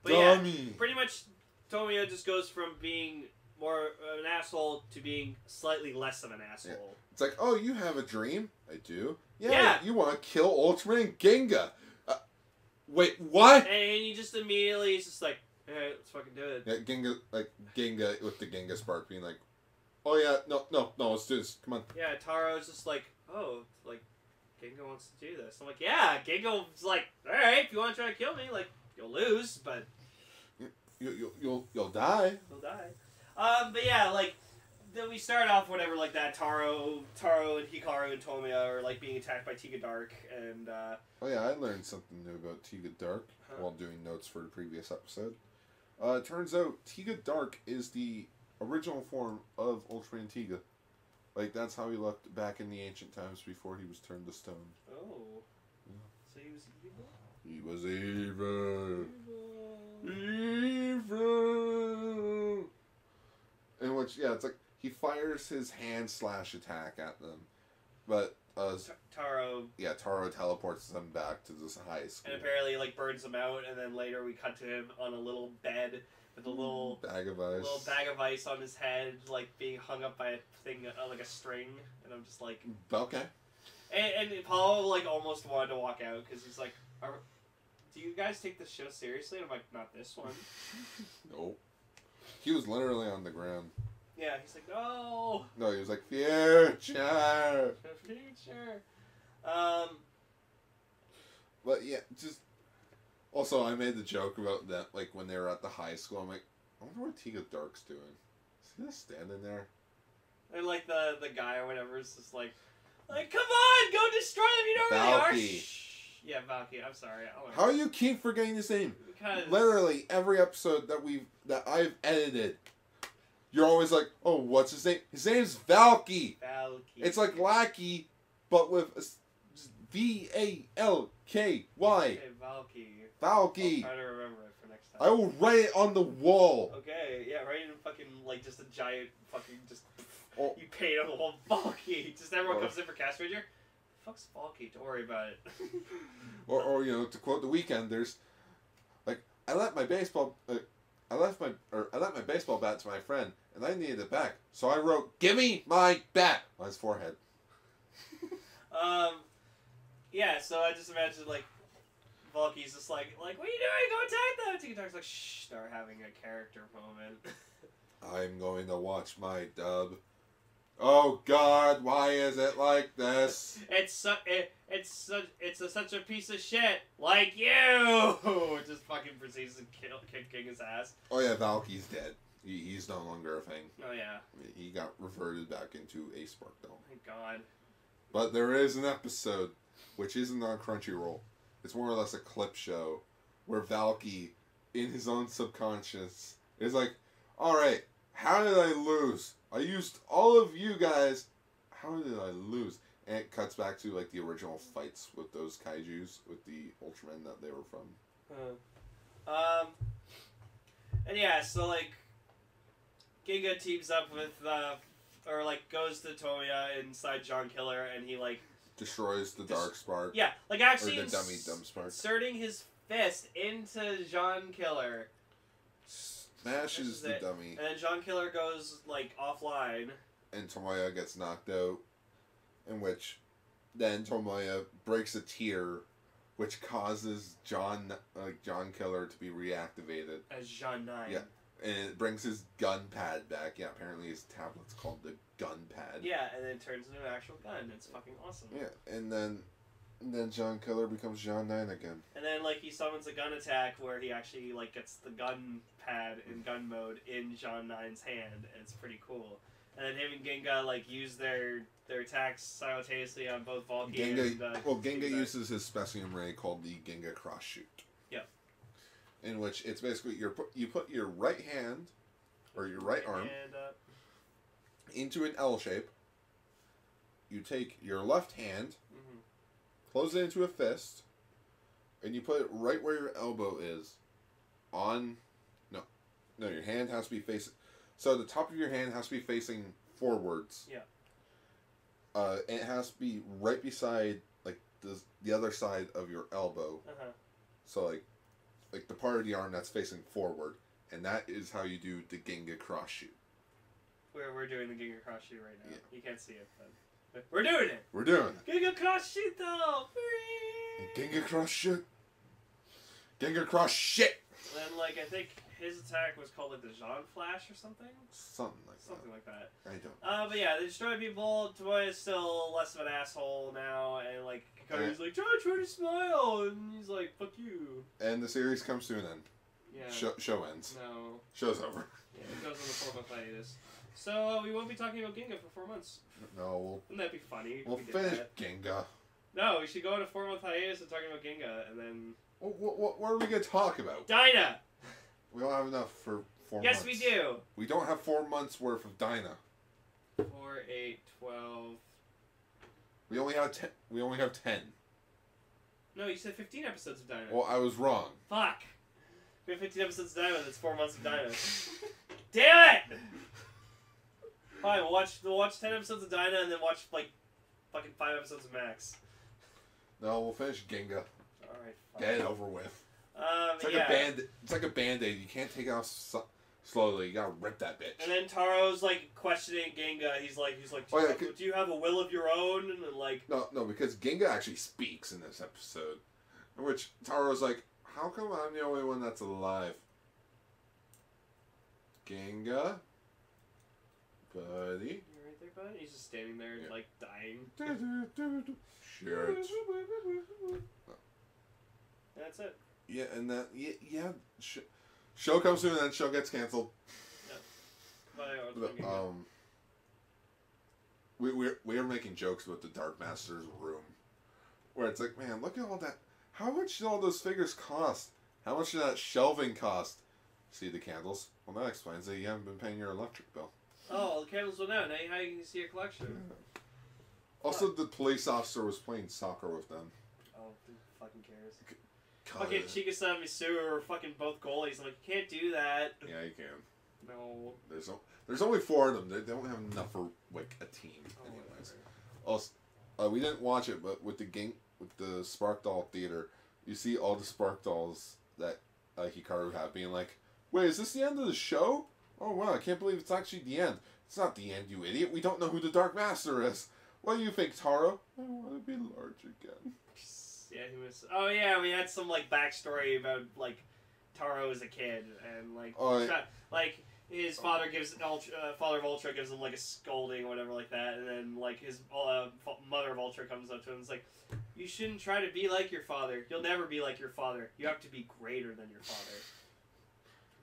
But Dummy. yeah, pretty much Tomoya just goes from being more of an asshole to being slightly less of an asshole. Yeah. It's like, oh, you have a dream? I do. Yeah. You want to kill Ultraman Ginga? Wait, what? And you just immediately, it's just like, alright, let's fucking do it. Yeah, Ginga with the Ginga spark being like, oh yeah, no, let's do this. Come on. Yeah, Taro's just like, oh, like, Ginga wants to do this. I'm like, yeah, Ginga's like, alright, if you want to try to kill me, like, you'll lose, but You'll die. He'll die. But yeah, like, then we start off whatever like that. Taro and Hikaru and Tomoya are like being attacked by Tiga Dark, and oh yeah, I learned something new about Tiga Dark while doing notes for the previous episode. It turns out Tiga Dark is the original form of Ultraman Tiga. Like that's how he looked back in the ancient times before he was turned to stone. oh, Yeah. so he was evil. He was evil. In which, yeah, it's like he fires his hand slash attack at them, but Taro. Yeah, Taro teleports them back to this high school. And apparently, like, burns them out, and then later we cut to him on a little bed with a little bag of ice. Little bag of ice on his head, like being hung up by a thing, like a string. And I'm just like, okay. And Paul like almost wanted to walk out because he's like, "Do you guys take this show seriously?" And I'm like, "Not this one." Nope. He was literally on the ground. Yeah, he's like, "No." No, he was like, "Future." Future. But yeah, just also I made the joke about that, like when they were at the high school. I'm like, I wonder what Tiga Dark's doing. Is he just standing there? And like the guy or whatever is just like, come on, go destroy them. You know where they are. Shh. Yeah, Valky. I'm sorry. How you keep forgetting his name? Because literally every episode that I've edited, you're always like, oh, what's his name? His name's Valky. Valky. It's like Lackey, but with Valky. Hey, Valky. Valky. I'll try to remember it for next time. I will write it on the wall. Okay, yeah, write it in fucking, like, just a giant fucking, just, Oh. you paint on the wall, Valky. Just everyone comes in for Cast Ranger. Fuck's Valky, don't worry about it. or you know, to quote The Weeknd, there's, like, I left my baseball bat to my friend, and I needed it back. So I wrote, "Give me my bat" on his forehead. Yeah, so I just imagine, like, Valky's just like, what are you doing? Go attack them! Tiga Dark's like, shh, they're having a character moment. I'm going to watch my dub. Oh God, why is it like this? It's such a piece of shit, like you! Just fucking proceeds to kick his ass. Oh yeah, Valky's dead. He's no longer a thing. Oh yeah. He got reverted back into a Spark Dome. Thank God. But there is an episode, which isn't on Crunchyroll. It's more or less a clip show, where Valky, in his own subconscious, is like, alright, how did I lose? I used all of you guys. How did I lose? And it cuts back to like the original fights with those kaijus, with the Ultramen that they were from. And yeah, so like, Ginga teams up with, or like goes to Tomoya inside John Killer, and he like Destroys the Dark Spark. Yeah, like actually or the dumb spark. inserting his fist into John Killer. Smashes the dummy. And then John Killer goes, like, offline. And Tomoya gets knocked out. In which, then Tomoya breaks a tear, which causes John Killer to be reactivated. As John 9. Yeah. And it brings his gun pad back. Yeah, apparently his tablet's called the gun pad. Yeah, and then it turns into an actual gun. It's fucking awesome. Yeah, and then John Killer becomes John 9 again. And then, like, he summons a gun attack where he actually, like, gets the gun pad in gun mode in John 9's hand, and it's pretty cool. And then him and Ginga, like, use their attacks simultaneously on both Valky and... Ginga uses his Specium Ray called the Ginga Cross Shoot. Yep. In which it's basically, you put your right hand, or your right arm, into an L shape. You take your left hand, close it into a fist, and you put it right where your elbow is. No, your hand has to be facing. So the top of your hand has to be facing forwards. Yeah. And it has to be right beside like the other side of your elbow. So like the part of the arm that's facing forward, and that is how you do the Ginga Cross Shoot. We're doing the Ginga Cross Shoot right now. Yeah. You can't see it, but we're doing it. We're doing it. Ginga Cross Shoot though. Ginga Cross Shoot. Ginga Cross Shit. Then like I think his attack was called like the Jean Flash or something. Something like that. I don't. But yeah, they destroy people. Tomoya's still less of an asshole now, and like Hikaru's like, try to smile, and he's like, fuck you. And the series comes to an end. Yeah. Show ends. No. Show's over. Yeah, it goes on the 4-month hiatus. So we won't be talking about Ginga for 4 months. No. Wouldn't that be funny? We'll finish Ginga. No, we should go on a 4-month hiatus and talking about Ginga, and then. What are we gonna talk about? Dyna. We don't have enough for 4 months. Yes, we do. We don't have 4 months worth of Dyna. 4, 8, 12. We only have 10. We only have 10. No, you said 15 episodes of Dyna. Well, I was wrong. Fuck. We have 15 episodes of Dyna. That's 4 months of Dyna. Damn it! Fine, we'll watch 10 episodes of Dyna and then watch like fucking 5 episodes of Max. No, we'll finish Ginga. Alright, fine. Get it over with. It's like yeah. a band-aid. You can't take it off slowly. You gotta rip that bitch. And then Taro's like questioning Ginga. He's like, do you have a will of your own? And then, like, No, because Ginga actually speaks in this episode, in which Taro's like, "How come I'm the only one that's alive?" Ginga, buddy. You right there, bud? He's just standing there, Yeah. like dying. Shit. That's it. Yeah, and that show comes to an end. Show gets canceled. But, we are making jokes about the Dark Master's room, where it's like, man, look at all that. How much did all those figures cost? How much did that shelving cost? See the candles? Well, that explains that you haven't been paying your electric bill. Oh, the candles went out. Now how you can see your collection? Yeah. Also, the police officer was playing soccer with them. Oh, who fucking cares? God. Fucking Chikasa and Misuru are fucking both goalies. I'm like, you can't do that. Yeah, you can. No. There's only 4 of them. They don't have enough for like a team. Oh, Anyways, also, we didn't watch it, but with the Spark Doll Theater, you see all the Spark Dolls that Hikaru have being like, "Wait, is this the end of the show? Oh wow, I can't believe it's actually the end. It's not the end, you idiot. We don't know who the Dark Master is. What do you think, Taro? I want to be large again." Yeah, he was. Oh yeah, we had some like backstory about like Taro as a kid and like like his father gives father of Ultra gives him like a scolding or whatever like that, and then like his mother of Ultra comes up to him and is like, "You shouldn't try to be like your father. You'll never be like your father. You have to be greater than your father."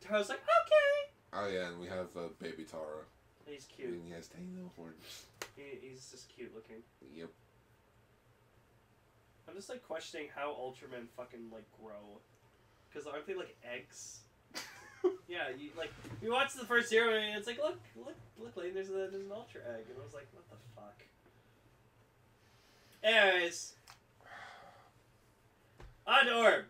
Taro's like, "Okay." Oh yeah, and we have baby Taro. He's cute. And he has tiny little horns. He's just cute looking. Yep. I'm just like questioning how Ultramen fucking like grow, because aren't they like eggs? Yeah, you watch the first zero and it's like look, Lane, there's an Ultra egg, and I was like, what the fuck? Anyways, on to Orb.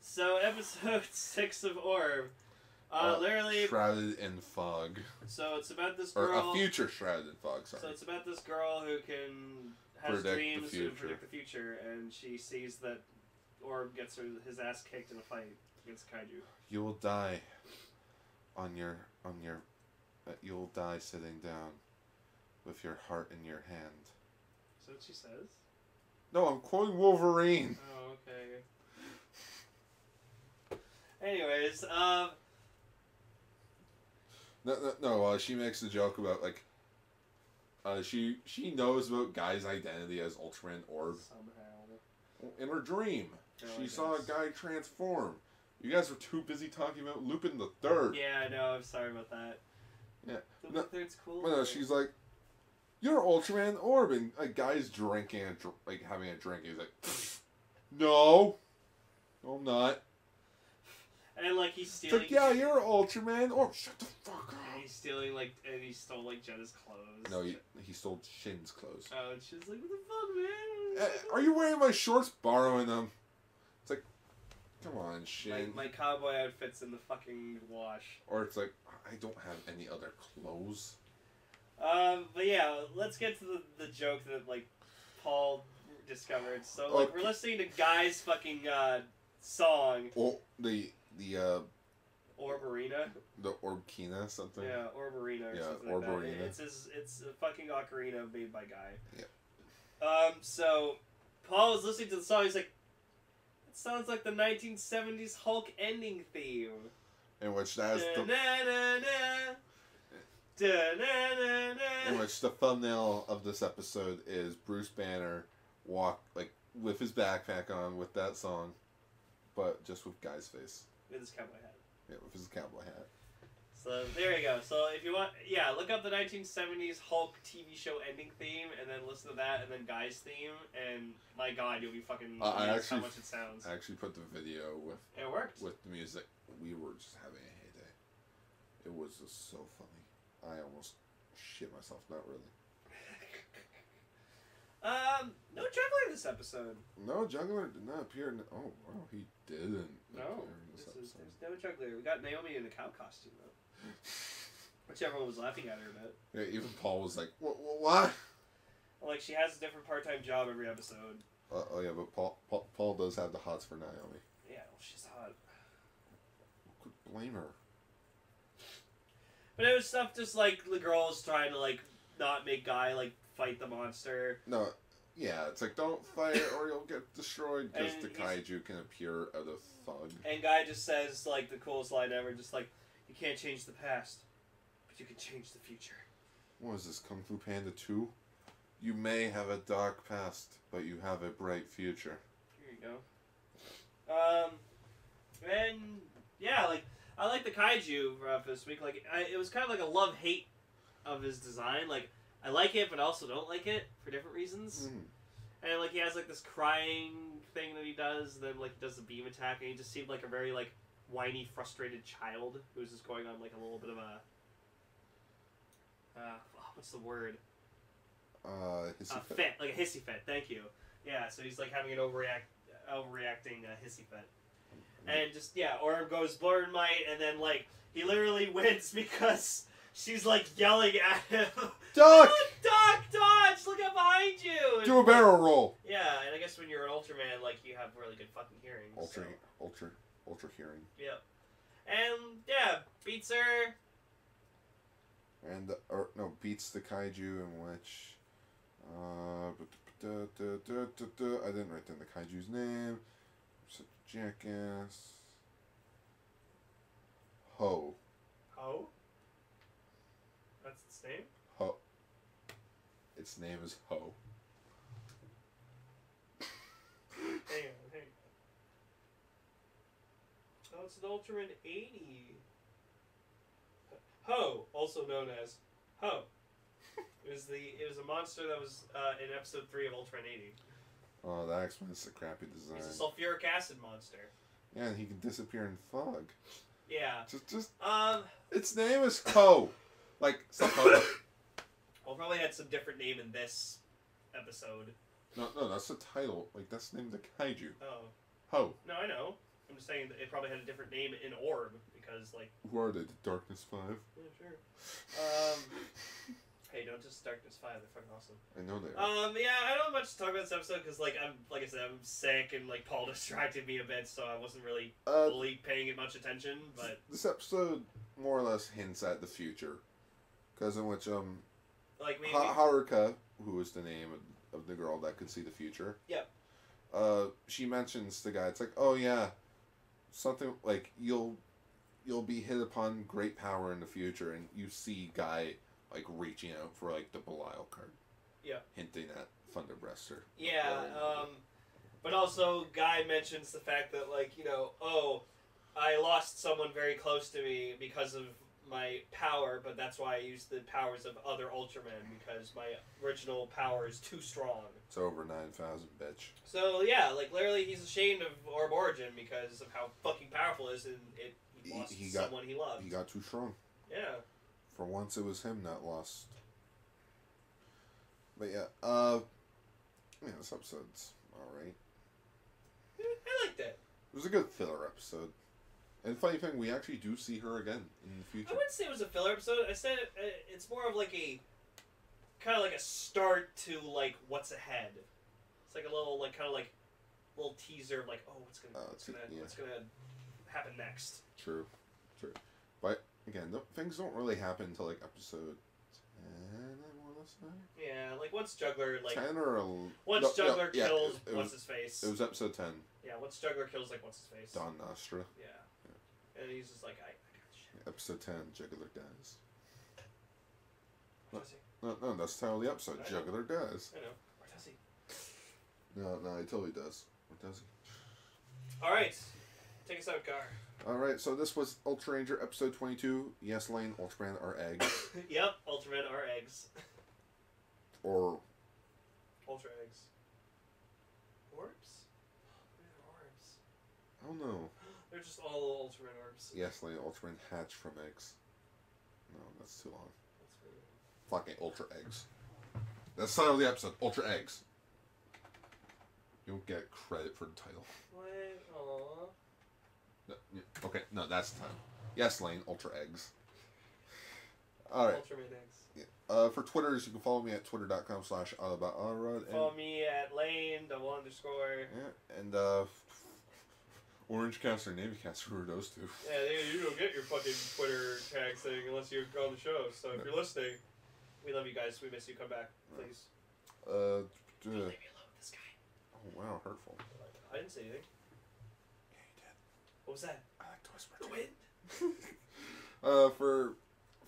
So episode 6 of Orb, literally shrouded in fog. So it's about this girl. Or a future shrouded in fog. Sorry. So it's about this girl who has dreams and predict the future, and she sees that Orb gets his ass kicked in a fight against Kaiju. You will die you will die sitting down with your heart in your hand. Is that what she says? No, I'm quoting Wolverine. Oh, okay. Anyways, No, she makes a joke about like she knows about Guy's identity as Ultraman Orb. Somehow. In her dream, Oh, she saw a guy transform. You guys were too busy talking about Lupin the Third. Yeah, I know. I'm sorry about that. Yeah. The Third's cool. No, she's like, "You're Ultraman Orb," and a guy's drinking, like having a drink. He's like, "No, I'm not." And like he's stealing. It's like, "Yeah, you're Ultraman Orb." Shut the fuck up. And he's stealing and he stole like Jenna's clothes. No, he stole Shin's clothes. Oh, and she's like, "What the fuck, man?" Are you wearing my shorts? Borrowing them. It's like, come on, Shin. My cowboy outfit's in the fucking wash. Or it's like, I don't have any other clothes. But yeah, let's get to the joke that like Paul discovered. So like we're listening to Guy's fucking song. Oh, the Orbarina. The Orbkina something. Yeah, Orbarina. Or yeah, something Orbarina. Like that. It's a fucking ocarina made by Guy. Yeah. So Paul was listening to the song. He's like, "It sounds like the 1970s Hulk ending theme." In which that is in which the thumbnail of this episode is Bruce Banner with his backpack on with that song, but just with Guy's face. With his cowboy hat. Yeah, with his cowboy hat. So there you go. So if you want, look up the 1970s Hulk TV show ending theme, and then listen to that, and then Guy's theme, and my God, you'll be fucking amazed how much it sounds. I actually put the video with. It worked. With the music. We were just having a heyday. It was just so funny. I almost shit myself. Not really. No juggler this episode. No, Juggler did not appear in... Oh, wow, he didn't No, appear in this there's episode. no juggler. We got Naomi in a cow costume though, which everyone was laughing at her about. Yeah, even Paul was like, what? Like she has a different part-time job every episode. Oh, yeah, but Paul does have the hots for Naomi. Yeah, well, she's hot. Who could blame her? But it was stuff just like the girls trying to like not make Guy like fight the monster. No, yeah, it's like, don't fight it or you'll get destroyed because And the kaiju can appear out of thug. And Guy just says like the coolest line ever, just like, you can't change the past, but you can change the future. What is this, Kung Fu Panda 2? You may have a dark past, but you have a bright future. Here you go. And yeah, like I like the kaiju for this week. Like it was kind of like a love-hate of his design. Like I like it, but I also don't like it for different reasons. Mm. And like he has like this crying thing that he does, and then like he does the beam attack, and he just seemed like a very like whiny, frustrated child who's just going on like a little bit of a what's the word? Hissy fit. Fit, like a hissy fit. Thank you. Yeah, so he's like having an overreacting hissy fit, and just Orm goes blur might, and then like he literally wins because she's like yelling at him. Duck! Duck! Dodge! Look out behind you! And, Do a barrel roll! Yeah, and I guess when you're an Ultraman, like you have really good fucking hearing. Ultra hearing. Yep. And beats her. And beats the kaiju in which I didn't write down the kaiju's name. I'm such a jackass. Ho. Ho? That's its name? Ho. Its name is Ho. Hang on. Oh, it's an Ultraman 80. Ho, also known as Ho. It was a monster that was in episode 3 of Ultraman 80. Oh, that explains the crappy design. He's a sulfuric acid monster. Yeah, and he can disappear in fog. Yeah. Just. Um. Its name is Ho. Like, stop Ho. We'll probably had some different name in this episode. No, that's the title. Like, that's the name of the kaiju. Oh. Ho. No, I know. I'm just saying that it probably had a different name in Orb because, like. Who are they? The Darkness 5? Yeah, sure. Hey, don't just Darkness 5. They're fucking awesome. I know they are. Yeah, I don't have much to talk about this episode because, like I said, I'm sick and like Paul distracted me a bit, so I wasn't really fully paying it much attention. But this episode more or less hints at the future, because in which like maybe Haruka, who is the name of the girl that could see the future. Yep. She mentions the guy. It's like, oh yeah, something like you'll be hit upon great power in the future, and you see Guy like reaching out for like the Belial card. Yeah. Hinting at Thunderbreaster. Yeah. But also Guy mentions the fact that like I lost someone very close to me because of my power, but that's why I used the powers of other Ultramen because my original power is too strong. It's over 9,000, bitch. So yeah, like literally, he's ashamed of Orb Origin because of how fucking powerful it is, and he lost someone he loved. He got too strong. Yeah. For once, it was him not lost. But yeah, this episode's alright. I liked it. It was a good filler episode. And funny thing, we actually do see her again in the future. I wouldn't say it was a filler episode. I said it's more of like a kind of like a start to like what's ahead. It's like a little like kind of like little teaser of like what's gonna happen next. True. But again, things don't really happen until like episode 10. I want to say. Yeah, like once Juggler 10 or once Juggler kills what's his face. It was episode 10. Yeah, once Juggler kills like what's his face. Don Nostra. Yeah. And he's just like, I got shit. Episode 10, Juggler dies. Where does he? No, that's the title of the episode. Juggler dies. I know. Where does he? No, he totally does. Where does he? Alright. Take us out, Gar. Alright, so this was Ultra Ranger episode 22. Yes, Lane, Ultraman are eggs. Yep, Ultraman are eggs. Or... Ultra eggs. Orbs? They're orbs. I don't know. They're just all Ultraman orbs. Yes, Lane, Ultraman hatch from eggs. No, that's too long. That's weird. fucking Ultra Eggs. That's the title of the episode, Ultra Eggs. You don't get credit for the title. What? Aww. No, okay, no, that's the title. Yes, Lane, Ultra Eggs. Alright. Ultraman Eggs. For Twitters, you can follow me at twitter.com/allaboutautorod. Follow me at Lane, __. Yeah, and Orange Caster, Navy Caster, who are those two? Yeah, you don't get your fucking Twitter tag thing unless you're on the show. So if you're listening, we love you guys. We miss you. Come back, please. Leave me alone with this guy. Oh wow, hurtful. I didn't say anything. Yeah, you did. What was that? I like to whisper. The wind.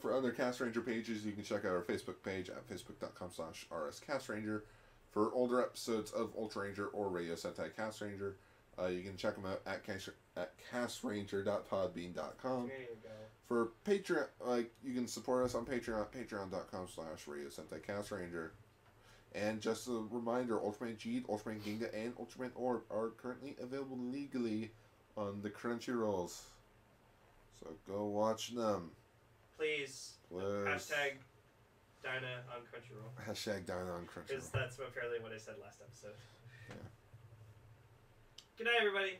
For other Cast Ranger pages, you can check out our Facebook page at facebook.com/rscastranger. For older episodes of Ultra Ranger or Radio Sentai Cast Ranger, you can check them out at castranger.podbean.com. There you go. For Patreon, you can support us on Patreon at patreon.com/Radio Sentai Cast Ranger. And just a reminder, Ultraman Geed, Ultraman Ginga, and Ultraman Orb are currently available legally on the Crunchyrolls. So go watch them. Please. Hashtag Dinah on Crunchyroll. Hashtag Dinah on Crunchyroll. Because that's apparently what I said last episode. Yeah. Good night, everybody.